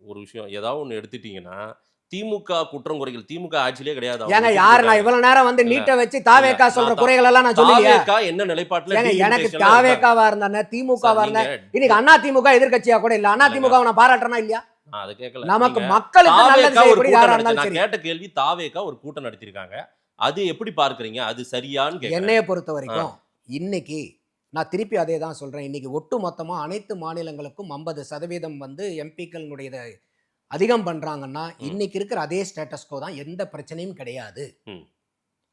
ஒரு விஷயம் ஏதாவது ஒண்ணு எடுத்துட்டீங்கன்னா திமுக குற்றம் குறைகள் திமுக ஆட்சியிலே கிடையாது. ஏங்க யார் நான் இவ்வளவு நேரம் வந்து நீட்ட வச்சு தாவேகா சொல்ற குறைகள் எல்லாம் நான் சொல்லலையா? என்ன நிலைப்பாட்டுல எனக்கு தாவேகாவா இருந்தானே திமுகவா இருந்தா இன்னைக்கு அண்ணா திமுக எதிர்க்கட்சியா கூட இல்ல. அண்ணா திமுக நான் பாராட்டறனா இல்லையா? அது கேட்கல. நமக்கு மக்களுக்கு நல்லது செய்யக்கூடிய யாரா இருந்தாலும் சரி. நான் கேட்ட கேள்வி தாவேகா ஒரு கூட்டம் நடத்திருக்காங்க, அது எப்படி பார்க்கறீங்க, அது சரியான்னு கேக்குறேன். என்னைய பொறுத்த வரைக்கும் இன்னைக்கு நான் திருப்பி அதே தான் சொல்றேன். இன்னைக்கு ஒட்டு மொத்தமா அனைத்து மாநிலங்களுக்கும் 50% வந்து எம்பிக்களுடையத அதிகம் பண்றாங்கன்னா, இன்னைக்கு இருக்கிற அதே ஸ்டேட்டஸ் கோ தான், எந்த பிரச்சனையும் கிடையாது.
ம்.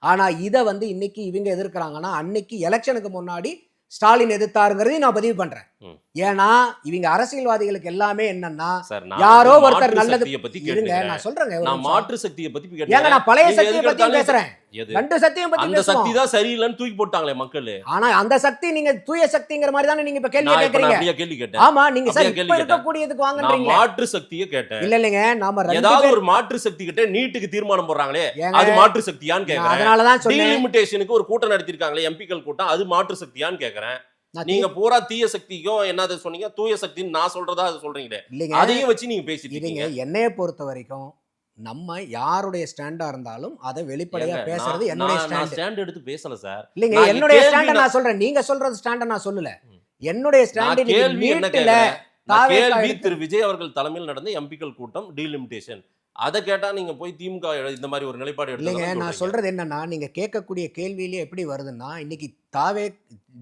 ஆனா இத வந்து இன்னைக்கு இவங்க எதிர்க்கிறாங்கன்னா, அன்னைக்கு எலெக்ஷனுக்கு முன்னாடி ஸ்டாலின் எதிர்த்தாருங்கிறதையும் நான் பதிவு பண்றேன்.
ம்.
ஏன்னா இவங்க அரசியல்வாதிகளுக்கு எல்லாமே என்னன்னா,
சார்,
யாரோ
நான்
ஒருத்தர்
மாற்று
நல்லது
சக்தியை பத்தி
இருங்க,
கேட்டுக்கிறேன்.
நான் சொல்றேங்க. ஒரு
நான்
நிமிஷம்.
மாற்று சக்தியை பத்தி
ஏங்க
கேட்டுக்கிறேன்.
நான் பழைய
நீங்க
சக்தியை
எதுக்கு
பத்தியும்
எடுத்தாலும்
பேசுறேன்.
எது?
ரெண்டு சக்தியும் பத்தி
அந்த சக்தி
பேசுவோம்.
தான் சரியில்லைன்னு தூக்கி போட்டாங்களே மக்கள்.
ஆனா அந்த சக்தி நீங்க தூய சக்திங்கிற மாதிரி தானே நீங்க இப்ப கேள்வி
நான் இப்ப
கேக்குறீங்க.
அப்படியே கேள்வி கேட்டேன்.
ஆமா, நீங்க சார்
அப்படியே
இப்ப
கேள்வி
இருக்கக்கூடியதுக்கு
நான்
வாங்கன்றீங்க.
மாற்று சக்தியை கேட்டேன்.
இல்ல இல்லங்க, நாம ரெண்டு
ஏதாவது
பேர்
ஒரு மாற்று சக்தி கிட்ட நீட்டுக்கு தீர்மானம் போடுறாங்களே,
ஏங்க,
அது மாற்று சக்தியான்னு
நான்
கேக்குறேன்.
அதனால தான் சொன்னேன்.
டீலிமிட்டேஷனுக்கு ஒரு கூட்டம் நடத்திருக்காங்களே எம்பிக்கள் கூட்டம், அது மாற்று சக்தியான்னு கேக்குறேன்.
நான்
நீங்க பூரா தீய சக்திக்கும் என்னது சொன்னீங்க, தூய சக்தின்னு நான் சொல்றதா அது சொல்றீங்களே,
இல்லைங்க,
அதையும் வச்சு நீங்க பேசிட்டு
இல்லைங்க,
இருக்கீங்க.
என்னைய பொறுத்த வரைக்கும் நம்ம யாருடைய ஸ்டாண்டா இருந்தாலும் அதை வெளிப்படையா
ஏங்க,
பேசுறது
நான்
என்னுடைய
நான்
ஸ்டாண்ட்.
ஸ்டாண்ட் எடுத்து பேசல சார்.
இல்லைங்க,
நான்
என்னுடைய
கேள்வி
ஸ்டாண்ட
நான்
நான் சொல்றேன். நீங்க சொல்றது ஸ்டாண்ட நான் சொல்லல.
ம்.
என்னுடைய
நான்
ஸ்டாண்ட்
கேள்வி என்ன
நீட்ல
கேக்குறேன், நான்
தாவேக்கா
கேள்வி
எடுத்து-
திரு விஜய் அவர்கள் தலைமையில் நடந்த எம்பிக்கள் கூட்டம் டீலிமிட்டேஷன், அதை கேட்டா நீங்க போய் திமுக இந்த மாதிரி ஒரு நிலைப்பாடு
இல்லைங்க, நான்
எடுத்து
சொல்றது என்னன்னா, நீங்க கேட்கக்கூடிய கேள்வியிலே எப்படி வருதுன்னா, இன்னைக்கு தாவே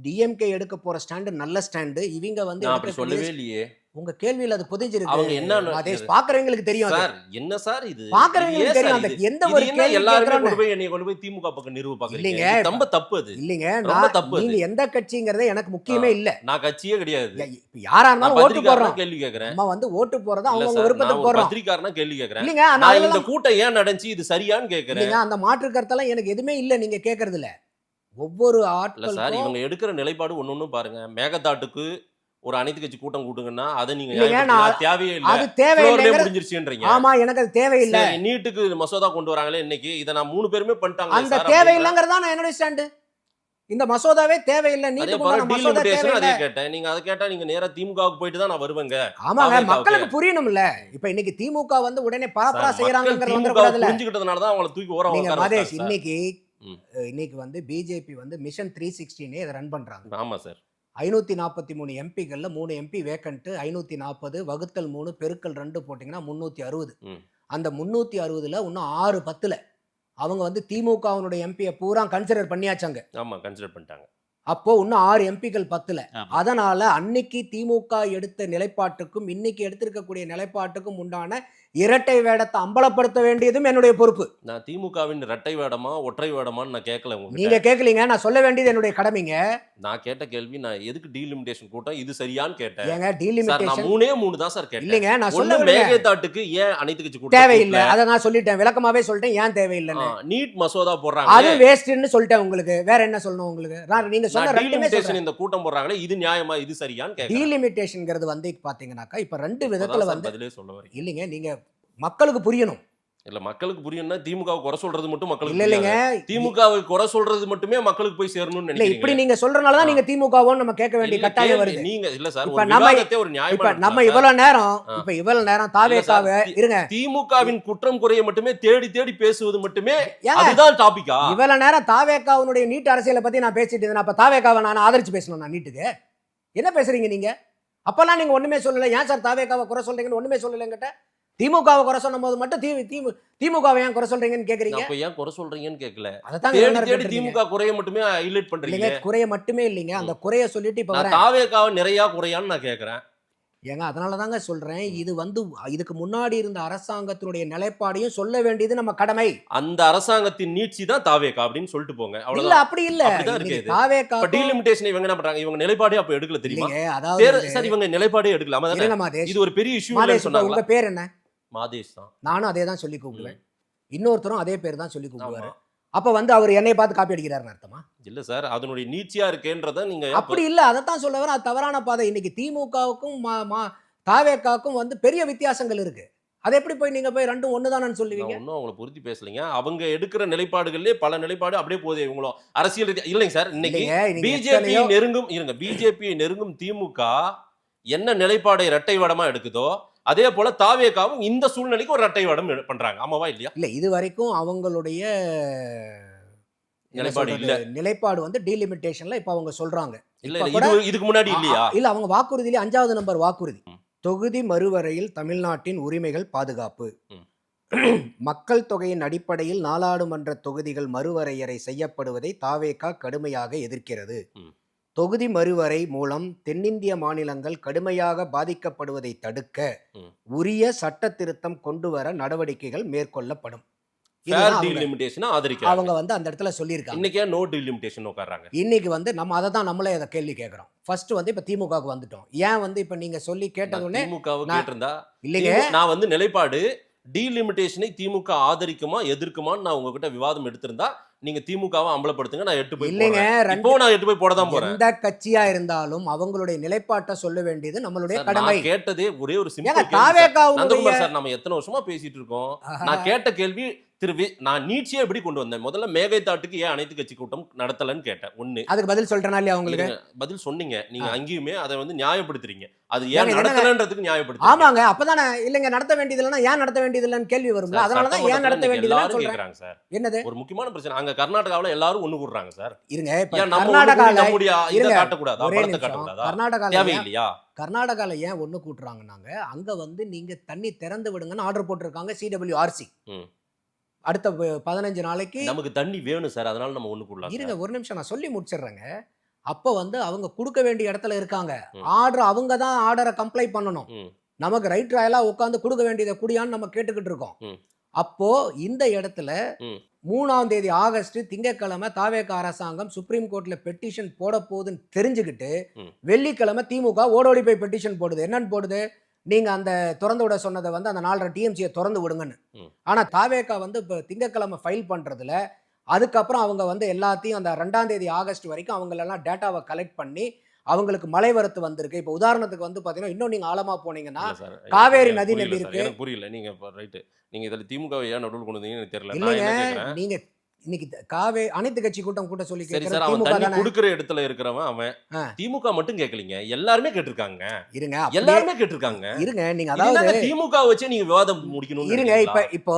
டிஎம்கே எடுக்க போற ஸ்டாண்டு நல்ல ஸ்டாண்டு, இவங்க வந்து
நான் அப்படி சொல்லவே
எடுக்கக்கூடிய-
இல்லையே.
உங்க கேள்வியில அது புதிஞ்சிருக்கு.
அவங்க என்ன
அதே பாக்குறவங்களுக்கு தெரியும். அது.
சார், என்ன சார் இது?
பாக்குறவங்களுக்கு
இது ஏன்
தெரியும்.
சார்
அந்த
இது?
எந்த
இது
ஒரு
என்ன
கேள்வி
எல்லாருமே
கேட்கறோம்னு.
கொண்டு போய் என்னைய கொண்டு போய் திமுக பக்கம் நிறுவ பாக்குறீங்க?
இல்லைங்க,
இது ரொம்ப தப்பு அது.
இல்லைங்க,
ரொம்ப தப்பு அது.
நீங்க எந்த கட்சிங்கிறதே எனக்கு முக்கியமே இல்ல.
நான் கட்சியே கிடையாது.
இப்ப யாரா
நான்
இருந்தாலும் ஓட்டு
பத்திரிக்காரனா
போடுறோம்.
கேள்வி கேக்குறேன்.
நம்ம வந்து ஓட்டு போறது
இல்ல
அவங்க
சார்,
விருப்பத்துக்கு
நான் ஒரு
போடுறோம்.
பத்திரிக்காரனா கேள்வி கேக்குறேன்.
இல்லைங்க,
நான் இந்த
அதெல்லாம்
கூட்டம் ஏன் நடந்துச்சு, இது சரியான்னு கேக்குறேன்.
இல்லைங்க, அந்த மாற்று கருத்தெல்லாம் எனக்கு எதுவுமே இல்ல. நீங்க கேக்குறது இல்ல. ஒவ்வொரு
இல்ல சார்,
ஆட்களுக்கும்
இவங்க எடுக்கிற நிலைப்பாடு ஒண்ணு பாருங்க. மேகதாட்டுக்கு ஒரு அனைத்து கட்சி கூட்டம் கூட்டுங்கன்னா அதை நீங்க
இல்லைங்க,
நியாயப்படுத்தலாம். தேவையே இல்ல,
அது தேவையில்லைங்கிற.
முடிஞ்சிருச்சுன்றீங்க.
ஆமா, எனக்கு அது தேவையில்லை.
சரி, நீட்டுக்கு மசோதா கொண்டு வராங்களே இன்னைக்கு, இதை நான் 3 பேருமே பண்ணிட்டாங்க
அந்த தேவையில்லைங்கிறதா நான் என்னுடைய ஸ்டாண்டு. இந்த மசோதாவே தேவையில்லை.
அதே
நீட்டுக்கு
போல
உண்டான மசோதா
டீலிமிட்டேஷன்
தேவையில்லை.
அதே கேட்டேன். நீங்க அதை கேட்டா நீங்க நேரா திமுகவுக்கு போயிட்டு தான் நான் வருவேங்க.
ஆமாங்க,
தாவேக்காவுக்கு.
மக்களுக்கு புரியணும்ல. இப்ப இன்னைக்கு திமுக வந்து உடனே பரப்பரா
சார்,
செய்யறாங்கிறது
மக்கள்
வந்து
திமுகவை
கூடாதுல.
புரிஞ்சுக்கிட்டதுனால தான் அவங்கள தூக்கி ஓரம்
நீங்க
உட்கார
மதேஷ்,
வச்சாங்க சார்.
இன்னைக்கு வந்து பிஜேபி வந்து மிஷன் 316 இதை ரன் பண்றாங்க.
ஆமா சார்.
543 எம்பிகள்ல 3 எம்பி வேக்கன்ட், 540 வகுத்தல் 3 பெருக்கல் 2 போட்டீங்கன்னா 360.
ம்.
அந்த 360ல இன்னும் 6-10ல அவங்க வந்து திமுகவினுடைய எம்பியை பூரா கன்சிடர் பண்ணியாச்சாங்க.
ஆமா, கன்சிடர் பண்ணிட்டாங்க.
அப்போ இன்னும் 6 எம்பிக்கள் 10ல.
ஆமா.
அதனால அன்னைக்கு திமுக எடுத்த நிலைப்பாட்டுக்கும் இன்னைக்கு எடுத்திருக்கக்கூடிய நிலைப்பாட்டுக்கும் உண்டான இரட்டை வேடத்தை அம்பலப்படுத்த வேண்டியதும் என்னுடைய பொறுப்பு.
நான் திமுகவின் இரட்டை வேடமா ஒற்றை வேடமான்னு நான் கேட்கல
நீங்க
உங்ககிட்ட.
கேட்கலீங்க, நான் சொல்ல வேண்டியது என்னுடைய கடமைங்க.
நான் கேட்ட கேள்வி, நான் எதுக்கு டீலிமிட்டேஷன் கூட்டம் இது சரியான்னு கேட்டேன்.
ஏங்க,
சார், நான்
டீலிமிட்டேஷன்
3 தான் சார் கேட்டேன்.
இல்லைங்க, நான் சொல்ல
ஒண்ணு
விடுங்க.
மேகதாட்டுக்கு ஏன் அனைத்து கட்சி கூட்டம்
தேவையில்லை.
கூட்டல?
அதை நான் சொல்லிட்டேன், விளக்கமாவே சொல்லிட்டேன் ஏன் தேவையில்லைன்னு.
நீட் மசோதா
அது
போடுறாங்க.
வேஸ்ட்னு சொல்லிட்டேன் உங்களுக்கு. வேற என்ன சொல்லணும் உங்களுக்கு? நீங்க சொன்ன ரெண்டுமே
டீலிமிட்டேஷன்
சொல்றேன்.
இந்த கூட்டம் போடுறாங்களே, இது நியாயமா, இது சரியான்னு கேட்கறேன்.
டீலிமிட்டேஷன்ங்கிறது வந்து பாத்தீங்கன்னாக்கா இப்ப 2 விதத்துல
அதான் சார்
வந்து
பதிலே சொல்ல வரீங்க.
இல்லைங்க, நீங்க மக்களுக்கு புரியணும்.
இல்ல, மக்களுக்கு புரியணும்னா திமுகவை குறை சொல்றது மட்டும் மக்களுக்கு
இல்ல இல்லைங்க,
புரியாது. திமுகவை குறை சொல்றது மட்டுமே மக்களுக்கு போய் சேரணும்னு
இல்ல இப்படி
நினைக்கிறீங்க.
நீங்க சொல்றனாலதான் நீங்க திமுகவும் நம்ம கேட்க வேண்டிய
இல்ல,
கட்டாயம்
கேள்வி
வருது.
நீங்க இல்ல சார்,
இப்ப
ஒரு
நம்ம-
விவாதத்தை ஒரு
இப்ப
நியாயமா
நம்ம
எடுக்கலாம் சார்.
இவ்வளவு நேரம் தாவேக்காவை
இல்ல சார்,
இருங்க.
திமுகவின் குற்றம் குறைய மட்டுமே தேடி தேடி பேசுவது மட்டுமே
ஏங்க,
அதுதான் டாபிக்கா?
இவ்வளவு நேரம் தாவேக்காவுடைய நீட் அரசியலை பத்தி நான் பேசிட்டு இருந்தேன். அப்ப தாவேக்காவை நான் ஆதரிச்சு பேசணும். நான் நீட்டுக்கு என்ன பேசுறீங்க நீங்க? அப்பெல்லாம் நீங்க ஒண்ணுமே சொல்லல. ஏன் சார் தாவேக்காவை குறை சொல்றீங்கன்னு ஒண்ணுமே சொல்லலங்கிட்ட. திமுகவை குறை சொன்னும் போது மட்டும் திமுகவை ஏன் குறை சொல்றீங்கன்னு கேக்குறீங்க.
அப்ப ஏன் குறை சொல்றீங்கன்னு கேட்கல.
அதான்
தேடி தேடி திமுக குறைய மட்டுமே ஹைலைட் பண்றீங்க.
இல்லைங்க, குறைய மட்டுமே இல்லைங்க, அந்த குறைய சொல்லிட்டு இப்ப
நான்
வரேன்.
தாவேக்காவை நிறைய குறையான்னு நான் கேக்குறேன்.
ஏங்க, அதனால தாங்க சொல்றேன், இது வந்து இதுக்கு முன்னாடி இருந்த அரசாங்கத்தினுடைய நிலைப்பாடையும் சொல்ல வேண்டியது நம்ம கடமை.
அந்த அரசாங்கத்தின் நீட்சி தான் தாவேக்கா அப்படின்னு சொல்லிட்டு போங்க.
இல்ல,
அவ்வளவுதான்.
அப்படி இல்ல.
அப்படிதான் இருக்கு
இன்னைக்கு
இது.
தாவேக்கா
இப்ப டீலிமிட்டேஷன் இவங்க என்ன பண்றாங்க? இவங்க நிலைப்பாடே அப்ப எடுக்கல தெரியுமா?
இல்லைங்க, அதாவது
சார், இவங்க நிலைப்பாடே எடுக்கல. ஆமா தானே?
இருங்க மாதேஷ்.
இது ஒரு பெரிய இஷ்யூ
மாதேஷ், இப்ப
சொன்னாங்க.
உங்க பேர் என்ன?
மாதேஷ் தான்.
நானும் அதே தான் சொல்லி கூப்பிடுவேன். இன்னொருத்தரும் அதே பேர் தான் சொல்லி கூப்பிடுவாரு.
ஆமா.
அப்ப வந்து அவர் என்னை பார்த்து காப்பி அடிக்கிறாருன்னு அர்த்தமா?
இல்ல சார், அதனுடைய நீட்சியா இருக்கேன்றத நீங்க
அப்படி இல்ல, அதைத்தான் சொல்ல வர. அது தவறான பாதை. இன்னைக்கு திமுகவுக்கும் தாவேக்காவுக்கும் வந்து பெரிய வித்தியாசங்கள் இருக்கு. அது எப்படி போய் நீங்க போய் ரெண்டும் ஒண்ணுதானு சொல்லுவீங்க?
நான் ஒன்னும் அவங்கள பொருத்தி பேசலைங்க. அவங்க எடுக்கிற நிலைப்பாடுகள்லயே பல நிலைப்பாடு அப்படியே போதே இவங்களும் அரசியல் ரீதியா இல்லைங்க சார். இன்னைக்கு பிஜேபி நெருங்கும் திமுக என்ன நிலைப்பாடை இரட்டை வேடமா எடுக்குதோ அதே போல தாவேக்காவும் இந்த சூழ்நிலைக்கு ஒரு இரட்டை வேடம் பண்றாங்க. ஆமாவா இல்லையா?
இல்ல, இது வரைக்கும் அவங்களுடைய நிலைப்பாடு வந்து டீலிமிட்டேஷன்ல இப்ப அவங்க சொல்றாங்க.
இல்ல இதுக்கு முன்னாடி இல்லையா?
இல்ல, அவங்க வாக்குறுதியிலே 5வது நம்பர் வாக்குறுதி, தொகுதி மறுவரையில் தமிழ்நாட்டின் உரிமைகள் பாதுகாப்பு, மக்கள் தொகையின் அடிப்படையில் நாடாளுமன்ற தொகுதிகள் மறுவரையறை செய்யப்படுவதை தாவேகா கடுமையாக எதிர்க்கிறது. தொகுதி மறுவரை மூலம் தென்னிந்திய மாநிலங்கள் கடுமையாக பாதிக்கப்படுவதை தடுக்க உரிய சட்ட திருத்தம் கொண்டு வர நடவடிக்கைகள் மேற்கொள்ளப்படும்.
ஃபேர் டீலிமிட்டேஷனை ஆதரிக்கிறாங்க.
அவங்க வந்து அந்த இடத்துல சொல்லியிருக்காங்க.
இன்னைக்கே நோ டீலிமிட்டேஷன் உட்கார்றாங்க.
இன்னைக்கு வந்து நம்ம அதை தான் நம்மளே அதை கேள்வி கேட்குறோம். ஃபர்ஸ்ட் வந்து இப்போ திமுகவுக்கு வந்துட்டோம். ஏன் வந்து இப்போ நீங்க சொல்லி கேட்டதுன்னே
திமுகவை கேட்டிருந்தா
இல்லைங்க,
நான் வந்து நிலைப்பாடு டீலிமிட்டேஷனை திமுக ஆதரிக்குமா எதிர்க்குமான்னு நான் உங்ககிட்ட விவாதம் எடுத்திருந்தா நீங்க திமுகவை அம்பலப்படுத்துங்க, நான் எட்டு போய்
இல்லைங்க,
இப்போ நான் எட்டு போய் போட தான் போறேன்.
எந்த கட்சியா இருந்தாலும் அவங்களுடைய நிலைப்பாட்டை சொல்ல வேண்டியது நம்மளுடைய
சார்,
கடமை.
நான் கேட்டதே ஒரே ஒரு
ஏங்க,
சிம்பிள்
தாவேகாவுடைய-
நந்தகுமார் சார், நம்ம எத்தனை வருஷமா பேசிட்டு இருக்கோம். நான் கேட்ட கேள்வி நான் நீட்சியை எப்படி கொண்டு வந்தேன்? முதல்ல மேகைதாட்டுக்கு ஏன் அனைத்து கட்சி கூட்டம் நடத்தலன்னு கேட்டேன். ஒண்ணு,
அதுக்கு பதில் சொல்றேனா இல்லையா உங்களுக்கு?
பதில் சொன்னீங்க. நீங்க அங்கேயுமே அதை வந்து நியாயப்படுத்துறீங்க. அது ஏன் நடத்தலன்றதுக்கு நியாயப்படுத்துறீங்க.
ஆமாங்க, அப்பதானே இல்லைங்க நடத்த வேண்டியது இல்லைன்னா ஏன் நடத்த வேண்டியது இல்லைன்னு கேள்வி வரும்ல. அதனாலதான் ஏன் நடத்த வேண்டியது இல்லைன்னு சொல்றேன்
சார்.
என்னது
ஒரு முக்கியமான பிரச்சனை, அங்க கர்நாடகாவுல எல்லாரும் ஒண்ணு கூடுறாங்க சார்.
இருங்க, இப்ப
ஏன் நம்ம
கர்நாடகால
நம்முடைய இதை
இருங்க,
காட்டக்கூடாதா?
ஒரே
படத்தை
நிமிஷம்.
காட்டக்கூடாதா?
கர்நாடகால
தேவையில்லையா?
கர்நாடகால ஏன் ஒண்ணு கூட்டுறாங்கன்னாங்க, அங்க வந்து நீங்க தண்ணி திறந்து விடுங்கன்னு ஆர்டர் போட்டிருக்காங்க CWRC. அடுத்த 15 நாளைக்கு
நமக்கு தண்ணி வேணும் சார், அதனால நம்ம ஒண்ணு கூடலாம்.
இருங்க ஒரு நிமிஷம், நான் சொல்லி முடிச்சிடுறேங்க. அப்போ வந்து அவங்க கொடுக்க வேண்டிய இடத்துல இருக்காங்க. ஆர்டர் அவங்க தான் ஆர்டரை கம்ப்ளை பண்ணணும். நமக்கு ரைட் ராயலா உட்காந்து கொடுக்க வேண்டியதை குடியான்னு நம்ம கேட்டுக்கிட்டு இருக்கோம். அப்போ இந்த இடத்துல 3ஆம் தேதி ஆகஸ்ட் திங்கட்கிழமை தாவேக அரசாங்கம் சுப்ரீம் கோர்ட்ல பெட்டிஷன் போட போகுதுன்னு தெரிஞ்சுக்கிட்டு வெள்ளிக்கிழமை திமுக ஓடோடி போய் பெட்டிஷன் போடுது. என்னன்னு போடுது? நீங்க அந்த திறந்து விட சொன்னதை வந்து அந்த 4.5 TMCயை திறந்து விடுங்கன்னு. ஆனா தாவேகா வந்து இப்போ திங்கட்கிழமை ஃபைல் பண்றதுல அதுக்கப்புறம் அவங்க வந்து எல்லாத்தையும் அந்த 2ஆம் தேதி ஆகஸ்ட் வரைக்கும் அவங்களெல்லாம் டேட்டாவை கலெக்ட் பண்ணி அவங்களுக்கு மழை வரத்து வந்திருக்கு. இப்போ உதாரணத்துக்கு வந்து பாத்தீங்கன்னா இன்னும் நீங்க ஆழமா போனீங்கன்னா காவேரி நதி நம்பி இருக்கு.
புரியல நீங்க ரைட், நீங்க இதுல திமுக ஏன் நடுவில் கொண்டு வந்தீங்கன்னு தெரியல.
இல்லைங்க, நீங்க இன்னைக்கு அனைத்து கட்சி கூட்டம் கூட்ட சொல்லி
சரி சார், அவன் தண்ணி குடுக்குற இடத்துல இருக்கிறவன் அவன். திமுக மட்டும் கேட்கலீங்க, எல்லாருமே கேட்டிருக்காங்க.
இருங்க,
எல்லாருமே கேட்டிருக்காங்க.
இருங்க, நீங்க அதாவது
திமுக வச்சே நீங்க விவாதம் முடிக்கணும்.
இருங்க, இப்போ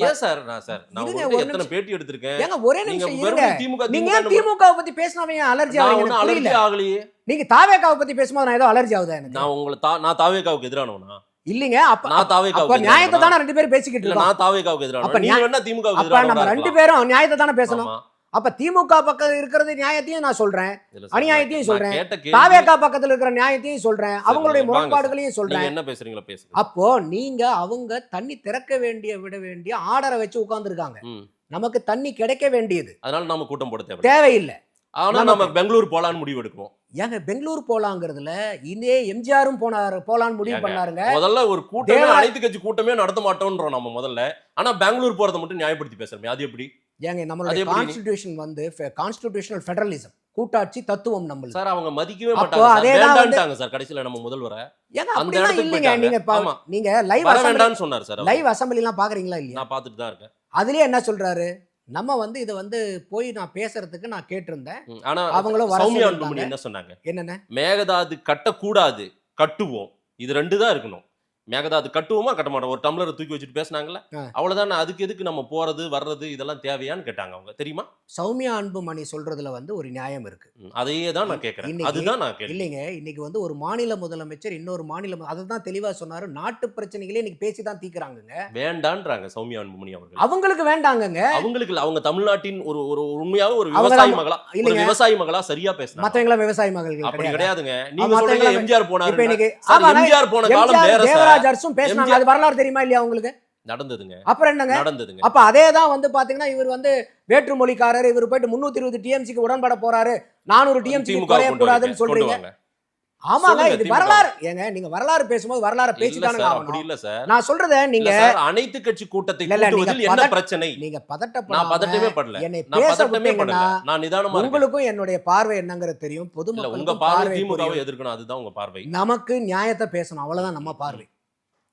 ஏன் சார் நான் உங்களுக்கு எத்தனை பேட்டி எடுத்திருக்கேன்.
ஏங்க ஒரே நிமிஷம் இருங்க,
திமுக
நீங்க திமுகவை பத்தி பேசினாவே அலர்ஜி ஆகுது.
அலர்ஜி ஆகலையே.
நீங்க தாவேகாவை பத்தி பேசும்போது நான் ஏதோ அலர்ஜி ஆகுதா எனக்கு?
நான் உங்களை நான் தாவேகாவுக்கு எதிரானவனா?
இல்லைங்க, அப்ப
நான் தாவேகாவுக்கு
நியாயத்தை தானே ரெண்டு பேரும் பேசிக்கிட்டு இருக்கோம்.
நான் தாவேகாவுக்கு எதிரானவனா? நீங்க என்ன திமுகவுக்கு
எதிரானவனா? அப்ப நம்ம ரெண்டு பேரும் நியாயத்தை தானே பேசணும். அப்ப திமுக பக்கம் இருக்கிறது நியாயத்தையும் நான் சொல்றேன், அநியாயத்தையும் சொல்றேன். தாவேகா பக்கத்துல இருக்கிற நியாயத்தையும் சொல்றேன், அவங்களுடைய முரண்பாடுகளையும் சொல்றேன்.
என்ன பேசுறீங்களா பேசுங்க.
அப்போ நீங்க அவங்க தண்ணி திறக்க விட வேண்டிய ஆர்டரை வச்சு உட்கார்ந்து இருக்காங்க. நமக்கு தண்ணி கிடைக்க வேண்டியது, அதனால
நம்ம கூட்டம் போட
தேவையில்லை.
ஆனா நம்ம பெங்களூர் போலான்னு முடிவு எடுக்கணும்.
ஏங்க பெங்களூர் போலாங்கிறதுல இதே எம்ஜிஆரும் போலான்னு முடிவு பண்ணாருங்க.
முதல்ல ஒரு கூட்டமே அனைத்து கட்சி கூட்டமே நடத்த மாட்டோம்ன்றோம் நம்ம முதல்ல. ஆனா பெங்களூர் போறதை மட்டும் நியாயப்படுத்தி பேசுறோம், அது எப்படி?
ஏங்க நம்மளுடைய கான்ஸ்டிடியூஷன் வந்து கான்ஸ்டிடியூஷனல் ஃபெடரலிசம், கூட்டாட்சி தத்துவம் நம்ம
சார். அவங்க மதிக்கவே மாட்டாங்க சார். கடைசில நம்ம முதல்வரை
அந்த இடத்துக்கு இல்லைங்க. நீங்க லைவ்
வேண்டாம்னு சொன்னார் சார்.
லைவ் அசெம்பிளி எல்லாம் பாக்குறீங்களா இல்லையா?
நான் பார்த்துட்டு தான் இருக்கேன்.
அதுலயே என்ன சொல்றாரு, நம்ம வந்து இதை வந்து போய் நான் பேசுறதுக்கு நான் கேட்டிருந்தேன்.
ஆனா
அவங்களும்
சௌமியா அன்புமணி என்ன சொன்னாங்க?
என்னென்ன
மேகதாது கட்டக்கூடாது, கட்டுவோம், இது 2 தான் இருக்கணும். மேகதாது கட்டுவோமா கட்ட மாட்டோம், ஒரு டம்ளரை தூக்கி வச்சுட்டு பேசினாங்கல்ல, அவ்வளவுதான். அதுக்கு எதுக்கு நம்ம போறது வர்றது இதெல்லாம் தேவையான்னு கேட்டாங்க அவங்க, தெரியுமா?
சௌமியா அன்புமணி சொல்றதுல வந்து ஒரு நியாயம் இருக்கு.
அதையே தான் நான் கேட்கிறேன். அதுதான் நான் கேட்கிறேன்.
இல்லைங்க, இன்னைக்கு வந்து ஒரு மாநில முதலமைச்சர் இன்னொரு மாநில அதுதான் தெளிவா சொன்னாரு, நாட்டு பிரச்சனைகளே இன்னைக்கு பேசிதான் தீக்குறாங்க.
வேண்டான்றாங்க சௌமியா அன்புமணி அவர்கள்.
அவங்களுக்கு வேண்டாங்கங்க.
அவங்களுக்கு அவங்க தமிழ்நாட்டின் ஒரு உண்மையாவே ஒரு விவசாயி மகளா, ஒரு விவசாயி மகளா சரியா பேசுறாங்க.
மத்தவங்க விவசாயி மகள்
அப்படி கிடையாதுங்க. நீங்க சொல்றீங்க எம்ஜிஆர் போனாரு. எம்ஜிஆர் போன காலம் வேற சார்.
தேவராஜ் அரசும் பேசினாங்க, அது வரலாறு தெரியுமா இல்லையா உங்களுக்கு?
நடந்ததுங்க.
அப்புறம் என்னங்க நடந்ததுங்க? அப்ப அதேதான் வந்து பாத்தீங்கன்னா இவர் வந்து வேற்றுமொழிக்காரர், இவர் போயிட்டு 320 TMCக்கு உடன்பட போறாரு, 400 TMC குறைய கூடாதுன்னு சொல்றீங்க. ஆமாங்க, இது வரலாறு. ஏங்க நீங்க வரலாறு பேசும்போது வரலாறு பேசிட்டானுங்க.
அப்படி இல்ல சார்.
நான் சொல்றத நீங்க
அனைத்து கட்சி கூட்டத்தை கூட்டுவதில் என்ன பிரச்சனை?
நீங்க
நான் பதட்டமே படல.
என்னை பேச விட்டீங்கன்னா
நான் நிதானமா
உங்களுக்கும் என்னுடைய பார்வை என்னங்கிறது தெரியும். பொதுமக்களுக்கு
உங்க பார்வை திமுகவை எதிர்க்கணும், அதுதான் உங்க பார்வை.
நமக்கு நியாயத்தை பேசணும், அவ்வளவுதான் நம்ம பார்வை.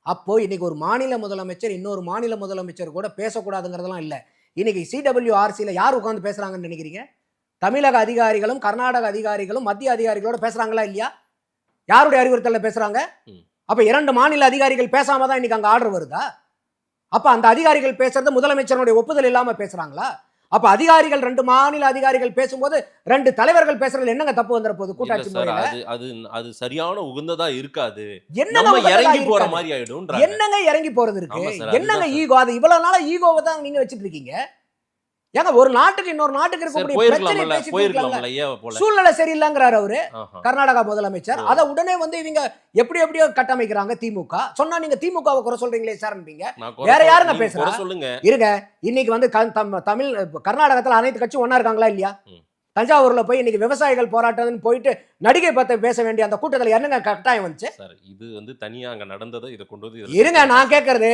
அப்போ இன்னைக்கு ஒரு மாநில முதலமைச்சர் இன்னொரு மாநில முதலமைச்சர் கூட பேசக்கூடாதுங்கிறதெல்லாம் இல்லை. இன்னைக்கு CWRCல யார் உட்கார்ந்து பேசுறாங்கன்னு நினைக்கிறீங்க? தமிழக அதிகாரிகளும் கர்நாடக அதிகாரிகளும் மத்திய அதிகாரிகளோட பேசுறாங்களா இல்லையா? யாருடைய அறிவுறுத்தல பேசுறாங்க? அப்ப 2 மாநில அதிகாரிகள் பேசாம தான் இன்னைக்கு அங்க ஆர்டர் வருதா? அப்ப அந்த அதிகாரிகள் பேசுறது முதலமைச்சருடைய ஒப்புதல் இல்லாம பேசுறாங்களா? அப்ப அதிகாரிகள் 2 மாநில அதிகாரிகள் பேசும்போது 2 தலைவர்கள் பேசுறதுல என்னங்க தப்பு வந்துற போகுது? கூட்டாட்சி முறையில
அது சரியான உகந்ததா இருக்காது.
என்னங்க
இறங்கி போற மாதிரி ஆயிடும்.
என்னங்க இறங்கி போறது இருக்கு? என்னங்க ஈகோ? அது இவ்வளவு நாளா ஈகோவை தான் நீங்க வச்சிட்டு இருக்கீங்க. ஏங்க ஒரு நாட்டுக்கு இன்னொரு நாட்டுக்கு
சார்
இருக்கக்கூடிய பிரச்சனை
போயிருக்கலாம்ல
பேசிட்டு இருக்கலாம்ல.
போயிருக்கலாம்ல ஐயாவை போல.
சூழ்நிலை சரியில்லைங்கிறாரு அவரு
ஆஹா.
கர்நாடகா முதலமைச்சர்.
ஓ.
அதை உடனே வந்து இவங்க எப்படியோ கட்டமைக்கிறாங்க திமுக. சொன்னா நீங்க திமுகவை குறை சொல்றீங்களே சார்.
நான்
வேற
குறை
யாருங்க
நீங்க
பேசுறா?
குறை சொல்லுங்க.
இருங்க, இன்னைக்கு வந்து தமிழ் கர்நாடகத்துல அனைத்து கட்சியும் ஒண்ணா இருக்காங்களா இல்லையா?
ம்.
தஞ்சாவூர்ல போய் இன்னைக்கு விவசாயிகள் போராட்டம்னு போயிட்டு நடிகை பத்தி பேச வேண்டிய அந்த கூட்டத்துல என்னங்க கட்டாயம் வந்துச்சு?
சார் இது வந்து தனியா அங்க நடந்ததை இதை கொண்டு வந்து இதுல
இருங்க, நான் கேட்கறது,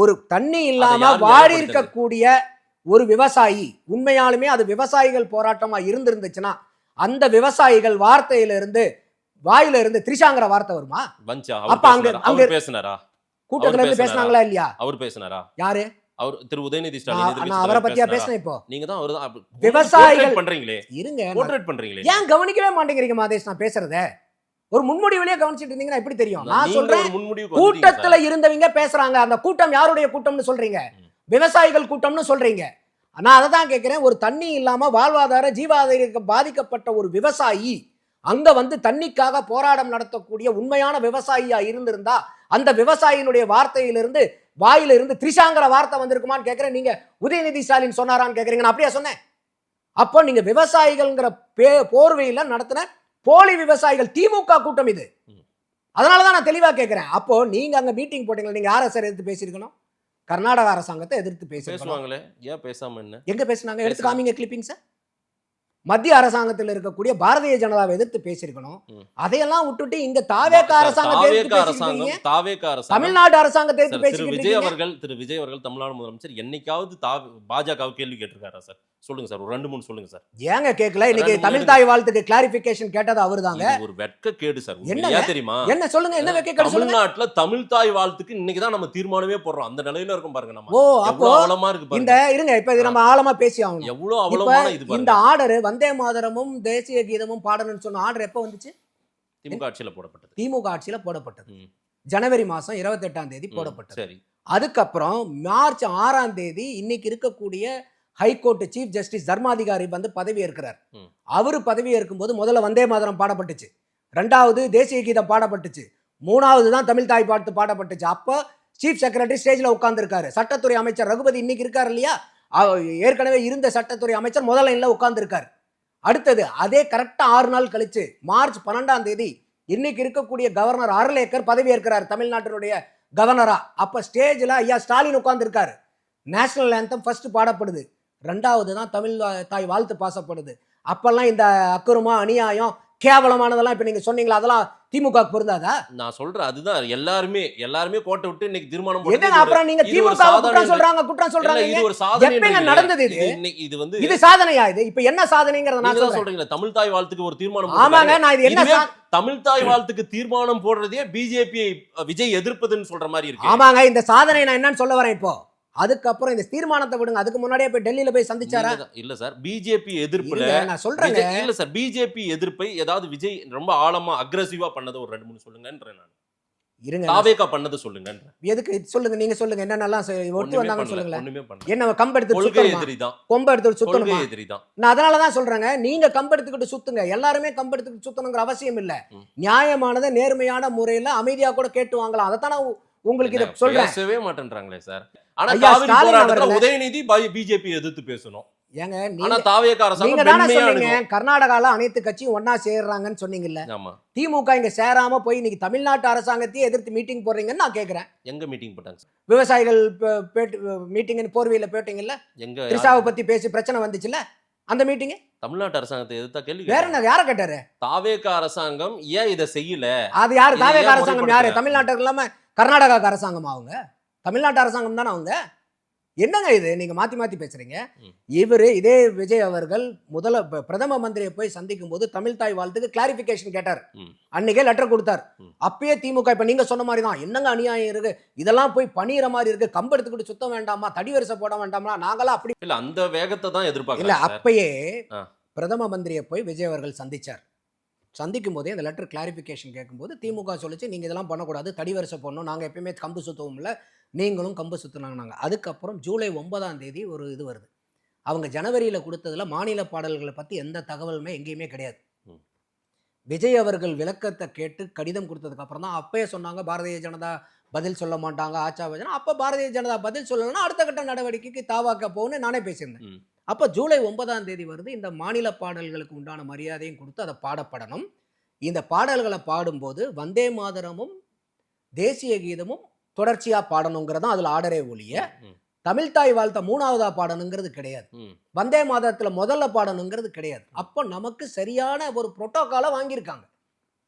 ஒரு தண்ணி இல்லாம
யார்
வாடி
நியாயப்படுத்துறது?
இருக்கக்கூடிய ஒரு விவசாயி, உண்மையாலுமே அது விவசாயிகள் போராட்டமா இருந்திருந்துச்சுன்னா அந்த விவசாயிகள் வாயில இருந்து த்ரிஷாங்கிற வார்த்தை வருமா?
வஞ்சா
அப்ப
அவர் பேசினாரா?
கூட்டத்துல இருந்து பேசினாங்களா இல்லையா?
அவர் பேசினாரா?
யாரு?
அவர் திரு உதயநிதி ஸ்டாலின்
நான் அவரை பத்தியா பேசினேன். இப்போ
நீங்க தான் அவர்தான்
விவசாயிகள்
பண்றீங்களே.
இருங்க,
போர்ட்ரேட் பண்றீங்களே.
ஏன் கவனிக்கவே மாட்டேங்கிறீங்க மாதேஷ்? நான் பேசுறத ஒரு முன்முடிவிலேயே கவனிச்சிட்டு இருந்தீங்கன்னா எப்படி தெரியும்? நான்
நீங்க
சொல்றேன்,
ஒரு முன்முடிவுக்கு
கூட்டத்துல
வந்துட்டீங்க
இருந்தவங்க பேசுறாங்க. அந்த கூட்டம் யாருடைய கூட்டம்னு சொல்றீங்க? விவசாயிகள் கூட்டம்னு சொல்றீங்க. நான் அதை தான் கேட்கிறேன். ஒரு தண்ணி இல்லாம வாழ்வாதார ஜீவாதார பாதிக்கப்பட்ட ஒரு விவசாயி அங்க வந்து தண்ணிக்காக போராட்டம் நடத்தக்கூடிய உண்மையான விவசாயியா இருந்திருந்தா அந்த விவசாயினுடைய வாயிலிருந்து த்ரிஷாங்கிற வார்த்தை வந்திருக்குமான்னு கேட்கிறேன். நீங்க உதயநிதி ஸ்டாலின் சொன்னாரான்னு கேட்கறீங்க. நான் அப்படியே சொன்னேன். அப்போ நீங்க விவசாயிகள்ங்கிற போர்வையில நடத்தின போலி விவசாயிகள் திமுக கூட்டம் இது. அதனாலதான் நான் தெளிவா கேட்கிறேன். அப்போ நீங்க அங்க மீட்டிங் போட்டீங்க, நீங்க யாரை சார் எதிர்த்து பேசியிருக்கணும்? கர்நாடக அரசாங்கத்தை எதிர்த்து
பேசுவாங்களே, ஏன் பேசாம என்ன?
எங்க பேசினாங்க? எடுத்து காமிங்க கிளிப்பிங்ஸ். மத்திய அரசாங்கத்தில் இருக்கக்கூடிய பாரதிய ஜனதாவை எதிர்த்து பேசியிருக்கணும். அதையெல்லாம் விட்டுட்டு இங்க தாவேக அரசாங்கம், தமிழ்நாடு அரசாங்கத்தை எதிர்த்து பேசிட்டு
திரு விஜய் அவர்கள் தமிழ்நாடு முதலமைச்சர் என்னைக்காவது பாஜக கேள்வி கேட்டிருக்காரா சார்? சொல்லுங்க சார், ஒரு 2-3 சொல்லுங்க சார்.
ஏங்க கேட்கல? இன்னைக்கு தமிழ் தாய் வாழ்த்துக்கு கிளாரிபிகேஷன் கேட்டது அவர்தாங்க.
ஒரு வெட்க கேடு சார்.
என்ன
தெரியுமா?
என்ன சொல்லுங்க, என்ன வெட்க கேடு?
தமிழ்நாட்டுல தமிழ் தாய் வாழ்த்துக்கு இன்னைக்கு தான் நம்ம தீர்மானமே போடுறோம். அந்த நிலையில இருக்கும் பாருங்க நம்ம.
ஓ, அப்போ
அவலமா இருக்கு பாருங்க.
இந்த இருங்க, இப்ப இது நம்ம ஆழமா பேசி ஆகணும்.
எவ்வளவு அவலமான இது பாருங்க.
இந்த ஆர்டர் வந்தே மாதரமும் தேசிய கீதமும் பாடணும்னு சொன்ன ஆர்டர் எப்ப வந்துச்சு?
திமுக ஆட்சியில போடப்பட்டது.
திமுக ஆட்சியில போடப்பட்டது. ஜனவரி மாசம் 28ஆம் தேதி போடப்பட்டது.
சரி.
அதுக்கப்புறம் மார்ச் 6ஆம் தேதி இன்னைக்கு இருக்கக்கூடிய ஹைகோர்ட் சீஃப் ஜஸ்டிஸ் தர்மாதிகாரி வந்து பதவி ஏற்கிறார். அவரு பதவி ஏற்கும் போது முதல்ல வந்தே மாதரம் பாடப்பட்டுச்சு, 2வது தேசிய கீதம் பாடப்பட்டுச்சு, 3வது தான் தமிழ் தாய் பாட்டு பாடப்பட்டுச்சு. அப்போ சீஃப் செக்ரட்டரி ஸ்டேஜ்ல உட்கார்ந்து இருக்காரு. சட்டத்துறை அமைச்சர் ரகுபதி இன்னைக்கு இருக்காரு இல்லையா? ஏற்கனவே இருந்த சட்டத்துறை அமைச்சர் முதல் லைன்ல உட்கார்ந்து இருக்காரு. அடுத்தது அதே கரெக்டா 6 நாள் கழிச்சு மார்ச் 12ஆம் தேதி இன்னைக்கு இருக்கக்கூடிய கவர்னர் அருளேக்கர் பதவி ஏற்கிறார் தமிழ்நாட்டினுடைய கவர்னரா. அப்ப ஸ்டேஜ்ல ஐயா ஸ்டாலின் உட்கார்ந்து இருக்காரு. நேஷனல் ஆந்தம் ஃபர்ஸ்ட் பாடப்படுது, 2வது தான் தமிழ் தாய் வாழ்த்து பாசப்படுது. அப்பெல்லாம் இந்த அக்குரமா அநியாயம் கேவலமானதெல்லாம் இப்ப நீங்க சொன்னீங்களா, அதெல்லாம் திமுக பொருந்தாதா?
நான் சொல்றேன், அதுதான் எல்லாருமே கோட்டை விட்டு இன்னைக்கு தீர்மானம்
போடுறாங்க. அப்புறம் நீங்க திமுக குற்றம் சொல்றாங்க.
இது ஒரு சாதனை.
எப்பங்க நடந்தது இது?
இது வந்து
இது சாதனையா? இது இப்ப என்ன சாதனைங்கறத நான்
சொல்றேன். தமிழ் தாய் வாழ்த்துக்கு ஒரு தீர்மானம்.
ஆமாங்க, நான் இது என்ன
தமிழ் தாய் வாழ்த்துக்கு தீர்மானம் போடுறதே பிஜேபி விஜய் எதிர்ப்பதுன்னு சொல்ற மாதிரி இருக்கு.
ஆமாங்க, இந்த சாதனை நான் என்னன்னு சொல்ல வரேன். இப்போ அதுக்கப்புறம் இந்த தீர்மானத்தை விடுங்க. அதுக்கு முன்னாடியே போய் டெல்லியில போய் சந்திச்சாரா?
இல்ல சார், பிஜேபி எதிர்ப்புல
நான் சொல்றேங்க.
இல்ல சார், பிஜேபி எதிர்ப்பை ஏதாவது விஜய் ரொம்ப ஆழமா அக்ரெசிவா பண்ணது ஒரு 2-3 சொல்லுங்கன்றேன் நான்.
இருங்க,
தாவேகா பண்ணது சொல்லுங்கன்ற.
எதுக்கு சொல்லுங்க, நீங்க சொல்லுங்க. என்னென்னலாம் ஒட்டு வந்தாங்கன்னு சொல்லுங்களேன்.
ஒண்ணுமே பண்ணல.
என்ன கம்பெடுத்து
எதிரிதான்,
கொம்ப எடுத்து சுத்தணுமா?
எதிரிதான்.
நான் அதனால தான் சொல்றேங்க, நீங்க கம்பெடுத்துக்கிட்டு சுத்துங்க. எல்லாருமே கம்பெடுத்துக்கிட்டு சுத்தணுங்கிற அவசியம் இல்ல. நியாயமானதை நேர்மையான முறையில அமைதியா கூட கேட்டு வாங்கலாம். அதைத்தானே உங்களுக்கு இத சொல்றேன்.
பேசவே மாட்டேன்றாங்களே சார். ஆனா காவிரி போராட்டத்துல உதயநிதி பிஜேபி எதிர்த்து பேசணும்.
ஏங்க,
ஆனா தாவேகா அரசாங்கம்
நீங்க தானே சொன்னீங்க கர்நாடகால அனைத்து கட்சியும் ஒண்ணா சேர்றாங்கன்னு சொன்னீங்கல்ல?
ஆமா.
திமுக இங்க சேராம போய் இன்னைக்கு தமிழ்நாட்டு அரசாங்கத்தையே எதிர்த்து மீட்டிங் போடுறீங்கன்னு நான் கேக்குறேன்.
எங்க மீட்டிங் போட்டாங்க?
விவசாயிகள் மீட்டிங் போர்வையில போட்டீங்கல்ல?
எங்க
திரிஷாவை பத்தி பேசி பிரச்சனை வந்துச்சுல, அந்த மீட்டிங்
தமிழ்நாட்டு அரசாங்கத்தை எதிர்த்தா கேள்வி
வேற என்ன? யார கேட்டாரு?
தாவேகா அரசாங்கம் ஏன் இதை செய்யல?
அது யாரு? தாவேகா அரசாங்கம் யாரு? தமிழ்நாட்டுக்கு இல்லாம கர்நாடகா அரசாங்கம். அவங்க தமிழ்நாட்டு அரசாங்கம் தானே. அவங்க என்னங்க இது நீங்க மாத்தி மாத்தி பேசுறீங்க? இவரு இதே விஜய் அவர்கள் பிரதம மந்திரியை போய் சந்திக்கும் போது தமிழ் தாய் வாழ்த்துக்கு கிளாரிபிகேஷன் கேட்டார். அன்னைக்கே லெட்டர் கொடுத்தார். அப்பயே திமுக இப்ப நீங்க சொன்ன மாதிரி தான், என்னங்க அநியாயம் இருக்கு, இதெல்லாம் போய் பணியிற மாதிரி இருக்கு, கம்பு எடுத்துக்கிட்டு சுத்தம் வேண்டாமா, தடி வரிசை போட வேண்டாமா, நாங்களாம் அப்படி
இல்ல. அந்த வேகத்தை தான் எதிர்பார்க்கல.
இல்ல, அப்பயே பிரதம மந்திரியை போய் விஜய் அவர்கள் சந்திச்சார். சந்திக்கும் போதே அந்த லெட்டர் கிளாரிபிகேஷன் கேட்கும்போது திமுக சொல்லிச்சு, நீங்க இதெல்லாம் பண்ணக்கூடாது, தடி வரிசை போடணும், நாங்க எப்பயுமே கம்பு சுத்தவும் இல்லை, நீங்களும் கம்பு சுத்தினாங்க. அதுக்கப்புறம் ஜூலை 9ஆம் தேதி ஒரு இது வருது. அவங்க ஜனவரியில கொடுத்ததுல மாநில பாடல்களை பத்தி எந்த தகவலுமே எங்கேயுமே கிடையாது. விஜய் அவர்கள் விளக்கத்தை கேட்டு கடிதம் கொடுத்ததுக்கு அப்புறம் தான் அப்பயே சொன்னாங்க பாரதிய ஜனதா பதில் சொல்ல மாட்டாங்க, ஆச்சா பஜனா. அப்ப பாரதிய ஜனதா பதில் சொல்லலைன்னா அடுத்த கட்ட நடவடிக்கைக்கு தாவாக்க போன்னு நானே பேசியிருந்தேன். அப்போ ஜூலை 9ஆம் தேதி வருது. இந்த மாநில பாடல்களுக்கு உண்டான மரியாதையும் கொடுத்து அதை பாடப்படணும். இந்த பாடல்களை பாடும்போது வந்தே மாதரமும் தேசிய கீதமும் தொடர்ச்சியா பாடணுங்கிறதான் அதுல ஆர்டரே ஒழிய
ம்,
தமிழ் தாய் வாழ்த்த 3ஆவதா பாடணுங்கிறது கிடையாது.
ம்.
வந்தே மாதரத்துல முதல்ல பாடணுங்கிறது கிடையாது. அப்போ நமக்கு சரியான ஒரு புரோட்டோகாலை வாங்கியிருக்காங்க.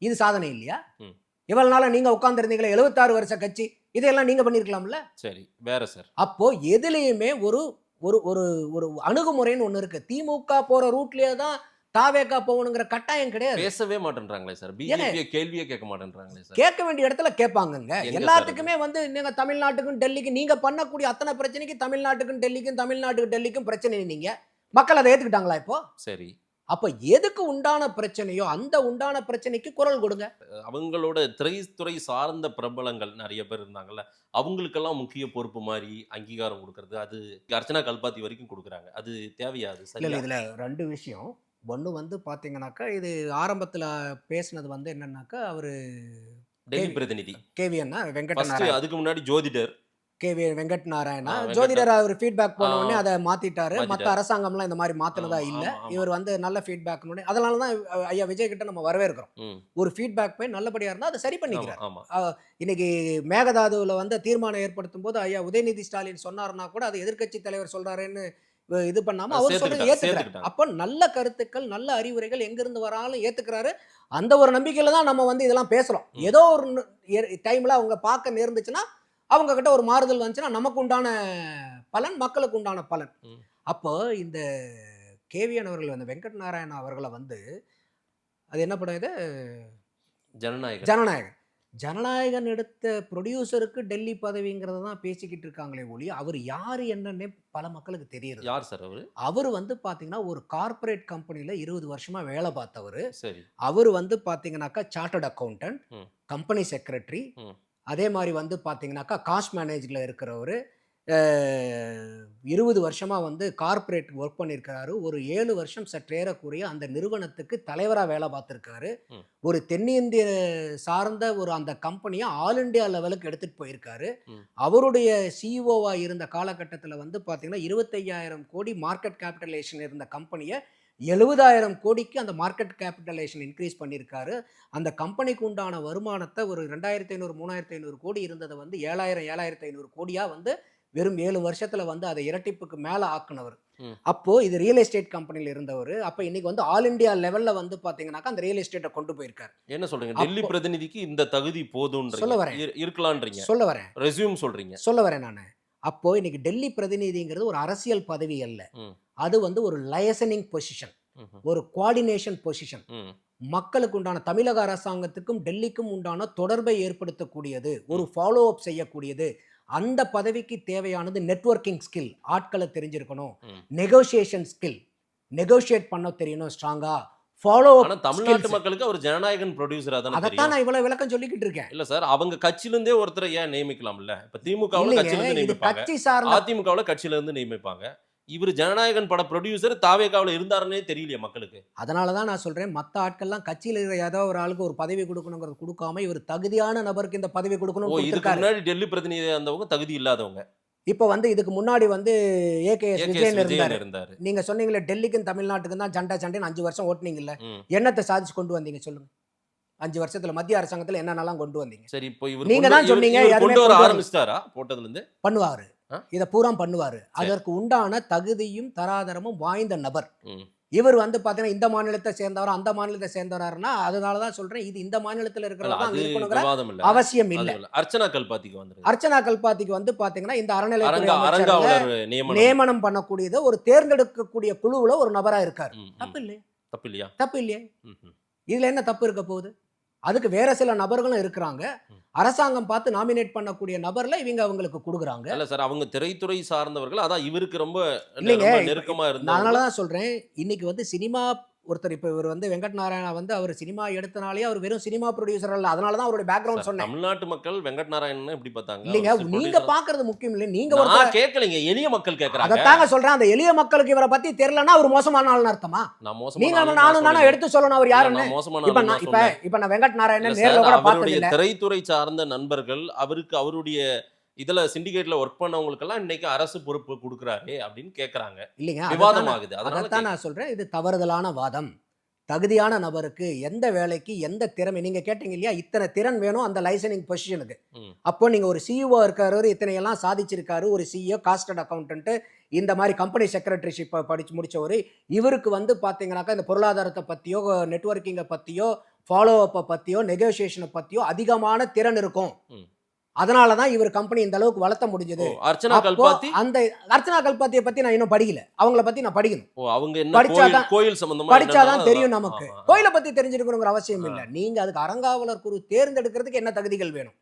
இது சாதனை இல்லையா?
ம்.
இவ்வளவு நாளா நீங்க உட்கார்ந்துருந்தீங்களே 76 வருஷ கட்சி, இதையெல்லாம் நீங்க பண்ணிருக்கலாம்ல.
சரி, வேற சார்.
அப்போ எதுலயுமே ஒரு ஒரு ஒரு ஒரு அணுகுமுறைன்னு ஒண்ணு இருக்கு. திமுக போற ரூட்லயே தான் தாவேகா போகணுங்கிற கட்டாயம் கிடையாது.
பேசவே மாட்டேன்றாங்களே சார். பிஜேபி கேள்வியே கேட்க மாட்டேன்றாங்களே சார்.
கேட்க வேண்டிய இடத்துல கேட்பாங்கங்க.
எங்க
எல்லாத்துக்குமே வந்து நீங்க தமிழ்நாட்டுக்கும் டெல்லிக்கும் நீங்க பண்ணக்கூடிய அத்தனை பிரச்சனைக்கு தமிழ்நாட்டுக்கும் டெல்லிக்கும் பிரச்சனை. நீங்க மக்கள் அதை ஏத்துக்கிட்டாங்களா இப்போ?
சரி,
அப்ப எதுக்கு உண்டான பிரச்சனையோ அந்த உண்டான பிரச்சனைக்கு குரல் கொடுங்க.
அவங்களோட திரைத்துறை சார்ந்த பிரபலங்கள் நிறைய பேர் இருந்தாங்கல்ல, அவங்களுக்கெல்லாம் முக்கிய பொறுப்பு மாதிரி அங்கீகாரம் கொடுக்கறது, அது அர்ச்சனா கல்பாத்தி வரைக்கும் கொடுக்குறாங்க. அது தேவையா? அது
இல்ல
சரியா?
இதுல ரெண்டு விஷயம். ஒண்ணு வந்து பாத்தீங்கன்னாக்கா, இது ஆரம்பத்துல பேசினது வந்து என்னன்னாக்கா, அவரு
டெல்லி பிரதிநிதி
கேவி அண்ணா வெங்கட்
ஃபர்ஸ்ட்,
நாராயண
அதுக்கு முன்னாடி ஜோதிடர்.
கேவி வெங்கட் நாராயணா
வெங்கட்
ஜோதிடர் அவர் ஃபீட்பேக் போன உடனே
ஆ,
அதை மாத்திட்டாரு. மத்த
மாத்திட்டாரு.
அரசாங்கம்லாம் இந்த மாதிரி மாத்தினதா
ஆமா,
இல்ல.
ஆமா, ஆமா.
இவர் வந்து நல்ல ஃபீட்பேக். அதனால தான் ஐயா விஜய் கிட்ட நம்ம வரவேற்கிறோம்.
ம்,
ஒரு ஃபீட்பேக் போய் நல்லபடியா இருந்தா அதை சரி
ஆமா,
பண்ணிக்கிறார்.
ஆமா.
இன்னைக்கு மேகதாதுவில் வந்து தீர்மானம் ஏற்படுத்தும் போது ஐயா உதயநிதி ஸ்டாலின் சொன்னார்னா கூட அது எதிர்க்கட்சி தலைவர் சொல்றாருன்னு இது பண்ணாம அவர் சொல்றது ஏத்துக்கிறார்.
சேர்த்துக்கிட்டாங்க.
அப்ப நல்ல கருத்துக்கள் நல்ல அறிவுரைகள் எங்கிருந்து வராலும் ஏத்துக்கிறாரு. அந்த ஒரு நம்பிக்கையில தான் நம்ம வந்து இதெல்லாம் பேசுறோம். ஏதோ ஒரு டைம்ல அவங்க பார்க்க நேர்ந்துச்சுன்னா அவங்க கிட்ட ஒரு மாறுதல் வந்துச்சுன்னா நமக்கு உண்டான பலன், மக்களுக்கு உண்டான பலன்.
ம்.
அப்போ இந்த கேவிஎன் அவர்கள் வந்து வெங்கட் நாராயண அவர்களை வந்து அது என்ன படம் இது
ஜனநாயகம்.
ஜனநாயகன் ஜனநாயகன் எடுத்த ப்ரொடியூசருக்கு டெல்லி பதவிங்கிறத தான் பேசிக்கிட்டு இருக்காங்களே ஒழிய அவர் யாரு என்னன்னே பல மக்களுக்கு தெரியுது.
யார் சார் அவரு?
அவர் வந்து பாத்தீங்கன்னா ஒரு கார்ப்பரேட் கம்பெனில 20 வருஷமா வேலை பார்த்தவர்.
சரி.
அவர் வந்து பாத்தீங்கன்னாக்கா சார்ட்டர்ட் அக்கௌண்டன்ட்,
ம்.
கம்பெனி செக்ரட்டரி,
ம்.
அதே மாதிரி வந்து பாத்தீங்கன்னாக்கா காஸ்ட் மேனேஜ்ல இருக்கிறவர். 20 வருஷமா வந்து கார்ப்பரேட் ஒர்க் பண்ணியிருக்காரு. ஒரு 7 வருஷம் சற்றேறக்குறைய அந்த நிறுவனத்துக்கு தலைவரா வேலை பார்த்திருக்காரு.
ம்.
ஒரு தென்னிந்திய சார்ந்த ஒரு அந்த கம்பெனியை ஆல் இண்டியா லெவலுக்கு எடுத்துட்டு போயிருக்காரு.
ம்.
அவருடைய சிஇஓவா இருந்த காலகட்டத்தில் வந்து பார்த்தீங்கன்னா 25,000 கோடி மார்க்கெட் கேபிட்டலேஷன் இருந்த கம்பெனியை 70,000 கோடிக்கு அந்த மார்க்கெட் கேபிட்டலேஷன் இன்க்ரீஸ் பண்ணியிருக்காரு. அந்த கம்பெனிக்கு உண்டான வருமானத்தை ஒரு 2,500 3,500 கோடி இருந்ததை வந்து 7,500 கோடியா வந்து வெறும் 7 வருஷத்துல வந்து அதை இரட்டிப்புக்கு மேல ஆக்குனவர்.
ம்.
அப்போ இது ரியல் எஸ்டேட் கம்பெனில இருந்தவர். அப்ப இன்னைக்கு வந்து ஆல் இந்தியா லெவல்ல வந்து பாத்தீங்கன்னாக்கா அந்த ரியல் எஸ்டேட்டை கொண்டு போயிருக்காரு.
என்ன சொல்றீங்க? டெல்லி பிரதிநிதிக்கு இந்த தகுதி போதும்ன்றீங்க?
சொல்ல வரேன்.
இருக்கலாம்ன்றீங்க?
சொல்ல வரேன்
ரெஸ்யூம் சொல்றீங்க?
சொல்ல வரேன் நான். அப்போ இன்னைக்கு டெல்லி பிரதிநிதிங்கிறது ஒரு அரசியல் பதவி அல்ல.
ம்.
அது வந்து ஒரு லைசனிங் பொசிஷன்,
ம்ஹும்.
ஒரு கோஆர்டினேஷன் பொசிஷன்.
ம்.
மக்களுக்கு உண்டான தமிழக அரசாங்கத்துக்கும் டெல்லிக்கும் உண்டான தொடர்பை ஏற்படுத்தக்கூடியது, ஒரு ஃபாலோ அப் செய்யக்கூடியது. அந்த பதவிக்கு தேவையானது நெட்வொர்க்கிங் ஸ்கில், ஆட்களை தெரிஞ்சிருக்கணும்.
ம்.
நெகோசியேஷன் ஸ்கில், நெகோசியேட் பண்ண தெரியணும் ஸ்ட்ராங்கா. ஃபாலோ
ஆனா
அப்
தமிழ்நாட்டு மக்களுக்கு அவர் ஜனநாயகன் ப்ரொடியூசரா தானே
அதைத்தான்
தெரியும்.
நான் இவ்வளவு விளக்கம் சொல்லிக்கிட்டு இருக்கேன்.
இல்ல சார், அவங்க கட்சியில இருந்தே ஒருத்தரை ஏன் நியமிக்கலாம்ல? இப்ப திமுகவுல
இல்லைங்க,
கட்சியில இருந்து
இது
நியமிப்பாங்க,
கட்சி சார்ந்த
அதிமுகவுல கட்சியில இருந்து நியமிப்பாங்க. இவர் ஜனநாயகன் பட ப்ரொடியூசர் தாவேகாவுல இருந்தாருன்னே தெரியலையே மக்களுக்கு.
அதனாலதான் நான் சொல்றேன், மத்த ஆட்கள்லாம் கட்சியில இருக்கிற ஏதோ ஒரு ஆளுக்கு ஒரு பதவி கொடுக்கணுங்கிறது கொடுக்காம இவர் தகுதியான நபருக்கு இந்த பதவி
ஓ,
கொடுக்கணும்னு
இதுக்கு
கொடுத்திருக்காரு.
முன்னாடி டெல்லி பிரதிநிதியா இருந்தவங்க தகுதி இல்லாதவங்க.
இப்ப வந்து இதுக்கு முன்னாடி வந்து ஏகேஎஸ்
ஏகேஎஸ்
விஜயன்
விஜயன்
இருந்தாரு.
இருந்தாரு.
நீங்க சொன்னீங்களே டெல்லிக்கும் தமிழ்நாட்டுக்கும் தான் சண்டைன்னு 5 வருஷம் ஓட்டுனீங்கல்ல,
ம்.
என்னத்தை சாதிச்சு கொண்டு வந்தீங்க சொல்லுங்க? 5 வருஷத்துல மத்திய அரசாங்கத்துல என்னென்னலாம் கொண்டு வந்தீங்க?
சரி, இப்போ இவர்
நீங்க
கொண்டு-
தான் சொன்னீங்க,
இவர்
எதுவுமே
கொண்டு வர
கொண்டு வரல.
ஆரம்பிச்சிட்டாரா போட்டதுல இருந்து?
பண்ணுவாரு,
ஆ?
இத பூரா பண்ணுவாரு. அதற்கு உண்டான தகுதியும் தராதரமும் வாய்ந்த நபர்.
ம்.
இவர் வந்து பாத்தீங்கன்னா இந்த மாநிலத்தை சேர்ந்தவர் அந்த மாநிலத்தை சேர்ந்தவராருன்னா அதனாலதான் சொல்றேன், இது இந்த மாநிலத்துல
இல்ல,
இருக்கிறவங்க
அது
இருக்கணுங்கிற
விவாதம் இல்ல.
அவசியம் இல்ல.
அது இல்ல. அர்ச்சனா கல்பாத்திக்கு வந்துருங்க.
அர்ச்சனா கல்பாத்திக்கு வந்து பாத்தீங்கன்னா இந்த அறநிலையத்துறை அமைச்சர்ல
அரங்காவலர் நியமனம்.
நியமனம் பண்ணக்கூடியது ஒரு தேர்ந்தெடுக்கக்கூடிய குழுவுல ஒரு நபரா இருக்காரு.
ம், ம்.
தப்பு இல்லையே,
தப்பு இல்லையா?
தப்பு இல்லையே.
ம், ம்.
இதுல என்ன தப்பு இருக்க போகுது? அதுக்கு வேற சில நபர்களும் இருக்கிறாங்க.
ம்.
அரசாங்கம் பார்த்து நாமினேட் பண்ணக்கூடிய நபர்ல இவங்க அவங்களுக்கு கொடுக்குறாங்க.
இல்ல சார், அவங்க திரைத்துறை சார்ந்தவர்கள். அதான் இவருக்கு ரொம்ப
இல்லைங்க,
ரொம்ப நெருக்கமா
நான்
இருந்தவங்க.
அதனாலதான் சொல்றேன், இன்னைக்கு வந்து சினிமா ஒருத்தர், இப்ப இவர் வந்து வெங்கட் நாராயணா வந்து அவர் சினிமா எடுத்தனாலே அவர் வெறும் சினிமா ப்ரொடியூசர் அல்ல. அதனாலதான் அவருடைய பேக்ரவுண்ட்
சார்,
சொன்னேன்.
தமிழ்நாட்டு மக்கள் வெங்கட் நாராயணன் எப்படி பார்த்தாங்க?
இல்லைங்க,
அவர்
நீங்க
producer-
பாக்குறது முக்கியம் இல்லை. நீங்க
நான்
ஒருத்தர்
கேட்கலைங்க, எளிய மக்கள் கேக்குறாங்க.
அதைத்தாங்க சொல்றேன். அந்த எளிய மக்களுக்கு இவரை பத்தி தெரியலன்னா அவர் மோசமான ஆள்னு அர்த்தமா?
நான் மோசமான
நீங்க
ஆளுன்னு
நானும் தானே
சொல்லல.
எடுத்து சொல்லணும் அவர்
இல்ல,
யாருன்னு.
நான் மோசமான
இப்ப
ஆளுன்னு
நான்
நான் சொல்லல.
இப்ப நான் வெங்கட்
இல்ல
நாராயணன்
சார்,
நேர்ல கூட பார்த்தது
அவருடைய
இல்ல.
திரைத்துறை சார்ந்த நண்பர்கள் அவருக்கு அவருடைய இதுல சிண்டிகேட்ல ஒர்க் பண்ணவங்களுக்கெல்லாம் இன்னைக்கு அரசு பொறுப்பு கொடுக்குறாரு அப்படின்னு கேக்குறாங்க.
இல்லைங்க,
விவாதம் ஆகுது. அதனால
அதைத்தான் நான் சொல்றேன். இது தவறுதலான வாதம். தகுதியான நபருக்கு எந்த வேலைக்கு எந்த திறமை, நீங்க கேட்டீங்க இல்லையா, இத்தனை திறன் வேணும் அந்த லைசனிங் பொசிஷனுக்கு.
ம்.
அப்போ நீங்க ஒரு சிஇஓ இருக்காரு, இத்தனை எல்லாம் சாதிச்சிருக்காரு, ஒரு சிஇஓ காஸ்டட் அக்கௌண்டன்ட், இந்த மாதிரி கம்பெனி செக்ரட்டரிஷிப் படிச்சு முடிச்சவர், இவருக்கு வந்து பாத்தீங்கன்னாக்கா இந்த பொருளாதாரத்தை பத்தியோ, நெட்வொர்க்கிங்கை பத்தியோ, ஃபாலோ அப்பை பத்தியோ, நெகோசியேஷனை பத்தியோ அதிகமான திறன் இருக்கும்.
ம்.
அதனால தான் இவர் கம்பெனி இந்த அளவுக்கு வளர்த்த முடிஞ்சது.
அர்ச்சனா கல்பாத்தி
அந்த அர்ச்சனா கல்பாத்தியை பத்தி நான் இன்னும் படிக்கல. அவங்கள பத்தி நான் படிக்கணும்.
அவங்க என்ன
படிச்சாதான்
கோயில் சம்பந்தமா
படிச்சாதான் தெரியும் நமக்கு.
ஆமா.
கோயிலை பத்தி தெரிஞ்சிருக்கணுங்கிற அவசியம் இல்ல. நீங்க அதுக்கு அறங்காவலர் குழு தேர்ந்தெடுக்கிறதுக்கு என்ன தகுதிகள் வேணும்,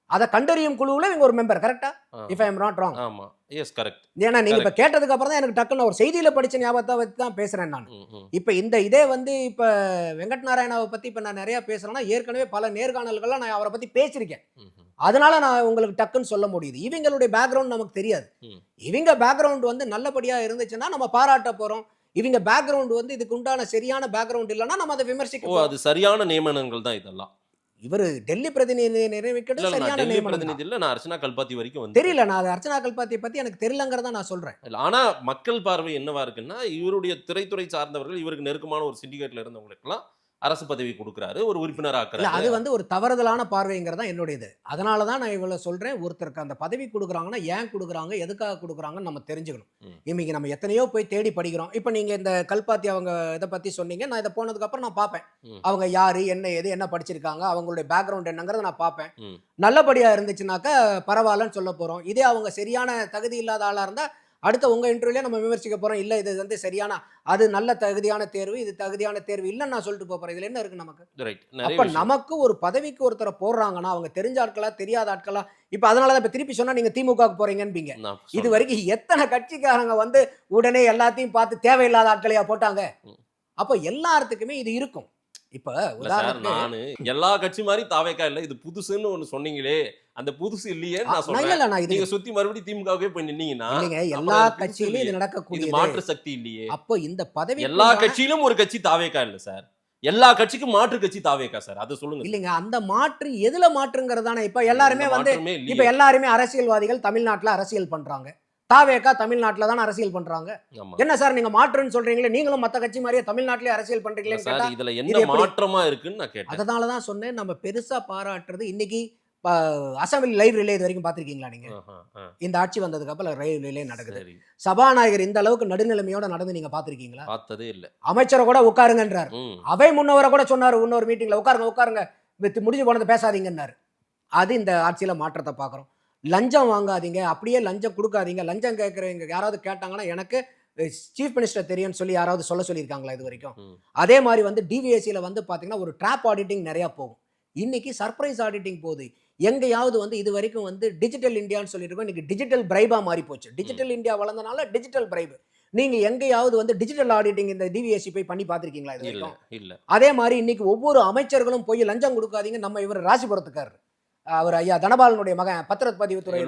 அதை கண்டறியும் குழுவுல இவங்க ஒரு மெம்பர். கரெக்டா? If I am not wrong.
ஆமா, எஸ், கரெக்ட்.
ஏன்னா நீங்க இப்ப கேட்டதுக்கு அப்புறம் தான் எனக்கு டக்குன்னு ஒரு செய்தியில படிச்ச ஞாபகத்தை வச்சு தான் பேசுறேன் நான். இப்ப இந்த இதே வந்து இப்ப வெங்கட் நாராயணாவை பத்தி இப்ப நான் நிறைய பேசுறேன்னா, ஏற்கனவே பல நேர்காணல்கள்லாம் நான் அவரை பத்தி பேசியிருக்கேன். அதனால நான் உங்களுக்கு டக்குன்னு சொல்ல முடியுது. இவங்களுடைய பேக்ரவுண்ட் நமக்கு தெரியாது. இவங்க பேக்ரவுண்ட் வந்து நல்லபடியா இருந்துச்சுன்னா நம்ம பாராட்ட போறோம். இவங்க பேக்ரவுண்ட் வந்து இதுக்கு உண்டான சரியான பேக்ரவுண்ட் இல்லைன்னா நம்ம அதை விமர்சிக்க.
அது சரியான நியமனங்கள் தான் இதெல்லாம்.
இவர் டெல்லி பிரதிநிதி நிறைவேற்றது சரியான நியமனம்.
பிரதிநிதி இல்ல, நான் அர்ச்சனா கல்பாத்தி வரைக்கும் வந்து
தெரியல. நான் அர்ச்சனா கல்பாத்தியை பத்தி எனக்கு தெரியலங்கிறத நான் சொல்றேன்.
ஆனா மக்கள் பார்வை என்னவா இருக்குன்னா, இவருடைய திரைத்துறை சார்ந்தவர்கள், இவருக்கு நெருக்கமான ஒரு சிண்டிகேட்ல இருந்தவங்களுக்கெல்லாம் அரசு பதவி கொடுக்குறாரு, ஒரு உறுப்பினர் ஆக்குறாரு.
அது வந்து ஒரு தவறுதலான பார்வைங்கிறதா என்னுடையது. அதனால தான் நான் இவ்வளவு சொல்றேன். ஒருத்தருக்கு அந்த பதவி கொடுக்குறாங்கன்னா ஏன் கொடுக்குறாங்க, எதுக்காக கொடுக்குறாங்கன்னு நம்ம தெரிஞ்சுக்கணும். இன்னைக்கு நம்ம எத்தனையோ போய் தேடி படிக்கிறோம். இப்போ நீங்க இந்த கல்பாத்தி அவங்க இதை பத்தி சொன்னீங்க. நான் இதை போனதுக்கு அப்புறம் நான் பார்ப்பேன். அவங்க யாரு, என்ன ஏது, என்ன படிச்சிருக்காங்க, அவங்களுடைய பேக்ரவுண்ட் என்னங்கிறத நான் பார்ப்பேன். நல்லபடியா இருந்துச்சுனாக்கா பரவாயில்லன்னு சொல்ல போறோம். இதே அவங்க சரியான தகுதி இல்லாத ஆளா இருந்தா அடுத்த உங்க இன்டர்வியூல நம்ம விமர்சிக்க போறோம். இல்ல இது வந்து சரியான, அது நல்ல தகுதியான தேர்வு, இது தகுதியான தேர்வு இல்லைன்னு நான் சொல்லிட்டு போறேன். இதுல என்ன இருக்கு நமக்கு? அப்ப நமக்கு ஒரு பதவிக்கு ஒருத்தரை போடுறாங்கன்னா அவங்க தெரிஞ்ச ஆட்களா தெரியாத ஆட்களா? இப்ப அதனாலதான் இப்ப திருப்பி சொன்னா நீங்க திமுகவுக்கு போறீங்கன்பீங்க. இது வரைக்கும் எத்தனை கட்சிக்காரங்க வந்து உடனே எல்லாத்தையும் பார்த்து தேவையில்லாத ஆட்களையா போட்டாங்க? அப்ப எல்லாத்துக்குமே இது இருக்கும். இப்ப
நானு எல்லா கட்சி மாதிரி தாவேக்கா இல்ல, இது புதுசுன்னு ஒண்ணு சொன்னீங்களே, அந்த புதுசு இல்லையே நான் சொல்றேன். நீங்க சுத்தி மறுபடியும் திமுகவுக்கே போய் நின்னீங்கன்னா
எல்லா கட்சியிலும் இது நடக்கக்கூடிய
மாற்று சக்தி இல்லையே.
அப்போ இந்த பதவி
எல்லா கட்சியிலும் ஒரு கட்சி தாவேக்கா இல்ல சார், எல்லா கட்சிக்கும் மாற்று கட்சி தாவேக்கா சார், அதை சொல்லுங்க.
இல்லைங்க, அந்த மாற்று எதுல மாற்றுங்கிறதானே. இப்ப எல்லாருமே வந்து இப்ப எல்லாருமே அரசியல்வாதிகள் தமிழ்நாட்டுல அரசியல் பண்றாங்க. தாவேக்கா தமிழ்நாட்டுல தானே அரசியல் பண்றாங்க. என்ன சார் நீங்க மாற்றுன்னு சொல்றீங்களே, நீங்களும் மத்த கட்சி மாதிரியே தமிழ்நாட்டிலே அரசியல் பண்றீங்களேன்னு கேட்டா
இதுல என்ன மாற்றமா இருக்குன்னு நான் கேட்டேன்.
அதனாலதான் சொன்னேன், நம்ம பெருசா பாராட்டுறது. இன்னைக்கு அசம்பிளி லைவ் ரிலே இது வரைக்கும் பாத்திருக்கீங்களா நீங்க? இந்த ஆட்சி வந்ததுக்கு அப்புறம் லைவ் ரிலே நடக்குது. சபாநாயகர் இந்த அளவுக்கு நடுநிலைமையோட நடந்து நீங்க பாத்திருக்கீங்களா?
பார்த்ததே இல்ல.
அமைச்சரை கூட உட்காருங்கன்றார். அவை முன்னவரை கூட சொன்னாரு இன்னொரு மீட்டிங்ல, உட்காருங்க முடிஞ்சு போனது பேசாதீங்கன்னாரு. அது இந்த ஆட்சியில மாற்றத்தை பாக்குறோம். லஞ்சம் வாங்காதீங்க, அப்படியே லஞ்சம் கொடுக்காதீங்க. லஞ்சம் கேட்குறவங்க யாராவது கேட்டாங்கன்னா எனக்கு சீஃப் மினிஸ்டர் தெரியும்னு சொல்லி யாராவது சொல்லியிருக்காங்களா இது வரைக்கும்? அதே மாதிரி வந்து டிவிஎஸ்சியில் வந்து பார்த்தீங்கன்னா ஒரு ட்ராப் ஆடிட்டிங் நிறையா போகும். இன்னைக்கு சர்ப்ரைஸ் ஆடிட்டிங் போகுது. எங்கேயாவது வந்து இது வரைக்கும் வந்து டிஜிட்டல் இந்தியான்னு சொல்லிட்டு இருக்கோம், இன்னைக்கு டிஜிட்டல் பிரைபா மாறி போச்சு. டிஜிட்டல் இந்தியா வளர்ந்தனால டிஜிட்டல் பிரைபு. நீங்க எங்கேயாவது வந்து டிஜிட்டல் ஆடிட்டிங் இந்த டிவிஎஸ்சி போய் பண்ணி பார்த்துருக்கீங்களா இது வரைக்கும்? இல்ல. அதே மாதிரி இன்னைக்கு ஒவ்வொரு அமைச்சர்களும் போய் லஞ்சம் கொடுக்காதீங்க. நம்ம இவர் ராசிபுரத்துக்காரர், அவர் ஐயா தனபாலனுடைய மகன் பத்திரப்பதிவுத்துறை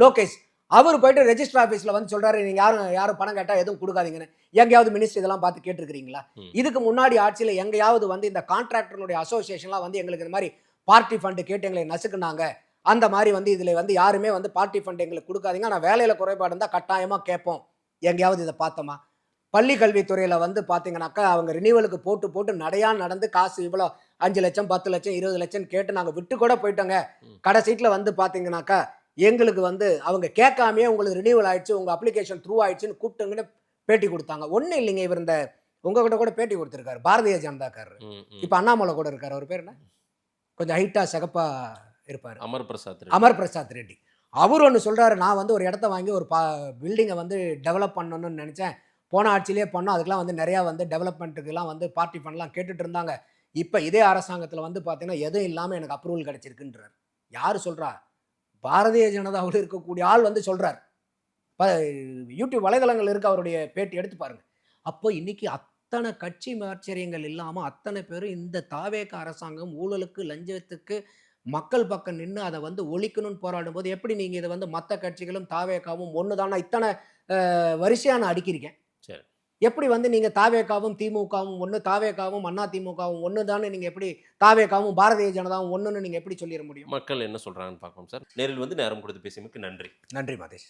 லோகேஷ், அவர் போயிட்டு ரெஜிஸ்டர் ஆபீஸ்ல வந்து சொல்றாரு, நீங்க யாரும் பணம் கேட்டா எதுவும் கொடுக்காதீங்கன்னு. எங்கேயாவது மினிஸ்டர் இதெல்லாம் பார்த்து கேட்டிருக்கீங்களா? இதுக்கு முன்னாடி ஆட்சியில எங்கேயாவது வந்து இந்த கான்ட்ராக்டர்களுடைய அசோசியேஷன்லாம் வந்து எங்களுக்கு இந்த மாதிரி பார்ட்டி ஃபண்டு கேட்டு எங்களை நசுக்குனாங்க, அந்த மாதிரி வந்து இதுல வந்து யாருமே வந்து பார்ட்டி ஃபண்ட் எங்களுக்கு கொடுக்காதீங்க, நான் வேலையில குறைபாடு இருந்தா கட்டாயமா கேட்போம், எங்கேயாவது இதை பார்த்தோமா? பள்ளி கல்வித்துறையில வந்து பாத்தீங்கன்னாக்கா அவங்க ரினியூவலுக்கு போட்டு நடையா நடந்து காசு இவ்வளோ 5 லட்சம் 10 லட்சம் 20 லட்சம் கேட்டு நாங்க விட்டு கூட போயிட்டோங்க. கடைசீட்ல வந்து பாத்தீங்கன்னாக்கா எங்களுக்கு வந்து அவங்க கேட்காமையே உங்களுக்கு ரினியூவல் ஆயிடுச்சு, உங்க அப்ளிகேஷன் த்ரூ ஆயிடுச்சுன்னு கூப்பிட்டுங்கன்னு பேட்டி கொடுத்தாங்க. ஒன்றும் இல்லைங்க, இவர் இந்த உங்ககிட்ட கூட பேட்டி கொடுத்துருக்காரு, பாரதிய ஜனதாக்காரர். இப்ப அண்ணாமலை கூட இருக்காரு, அவர் பேர் என்ன, கொஞ்சம் ஹைட்டா சகப்பா இருப்பாரு, அமர் பிரசாத் ரெட்டி. அவர் ஒன்று சொல்றாரு, நான் வந்து ஒரு இடத்த வாங்கி ஒரு பில்டிங்கை வந்து டெவலப் பண்ணணும்னு நினைச்சேன், போன ஆட்சியிலே பண்ணோம், அதுக்கெல்லாம் வந்து நிறையா வந்து டெவலப்மெண்ட்டுக்கெல்லாம் வந்து பார்ட்டி ஃபண்ட்லாம் கேட்டுட்டு இருந்தாங்க. இப்போ இதே அரசாங்கத்தில் வந்து பார்த்தீங்கன்னா எதுவும் இல்லாமல் எனக்கு அப்ரூவல் கிடைச்சிருக்குன்றார். யார் சொல்கிறா? பாரதிய ஜனதாவில் இருக்கக்கூடிய ஆள் வந்து சொல்கிறார். யூடியூப் வலைதளங்கள் இருக்க அவருடைய பேட்டி எடுத்து பாருங்க. அப்போ இன்னைக்கு அத்தனை கட்சி ஆச்சரியங்கள் இல்லாமல் அத்தனை பேரும் இந்த தாவேக அரசாங்கம் ஊழலுக்கு லஞ்சத்துக்கு மக்கள் பக்கம் நின்று அதை வந்து ஒழிக்கணும்னு போராடும் போது எப்படி நீங்க இதை வந்து மற்ற கட்சிகளும் தாவேகாவும் ஒன்று தானே இத்தனை வரிசையான அடிக்கிறீங்க? எப்படி வந்து நீங்க தாவேகாவும் திமுகவும் ஒன்று, தாவேகாவும் அண்ணா திமுகவும் ஒன்று தானே நீங்க எப்படி தாவேகாவும் பாரதிய ஜனதாவும் ஒன்றுன்னு நீங்க எப்படி சொல்லிட முடியும்?
மக்கள் என்ன சொல்றாங்கன்னு பார்ப்போம் சார். நேரில் வந்து நேரம் கொடுத்து பேசியமைக்கு நன்றி.
நன்றி மாதேஷ்.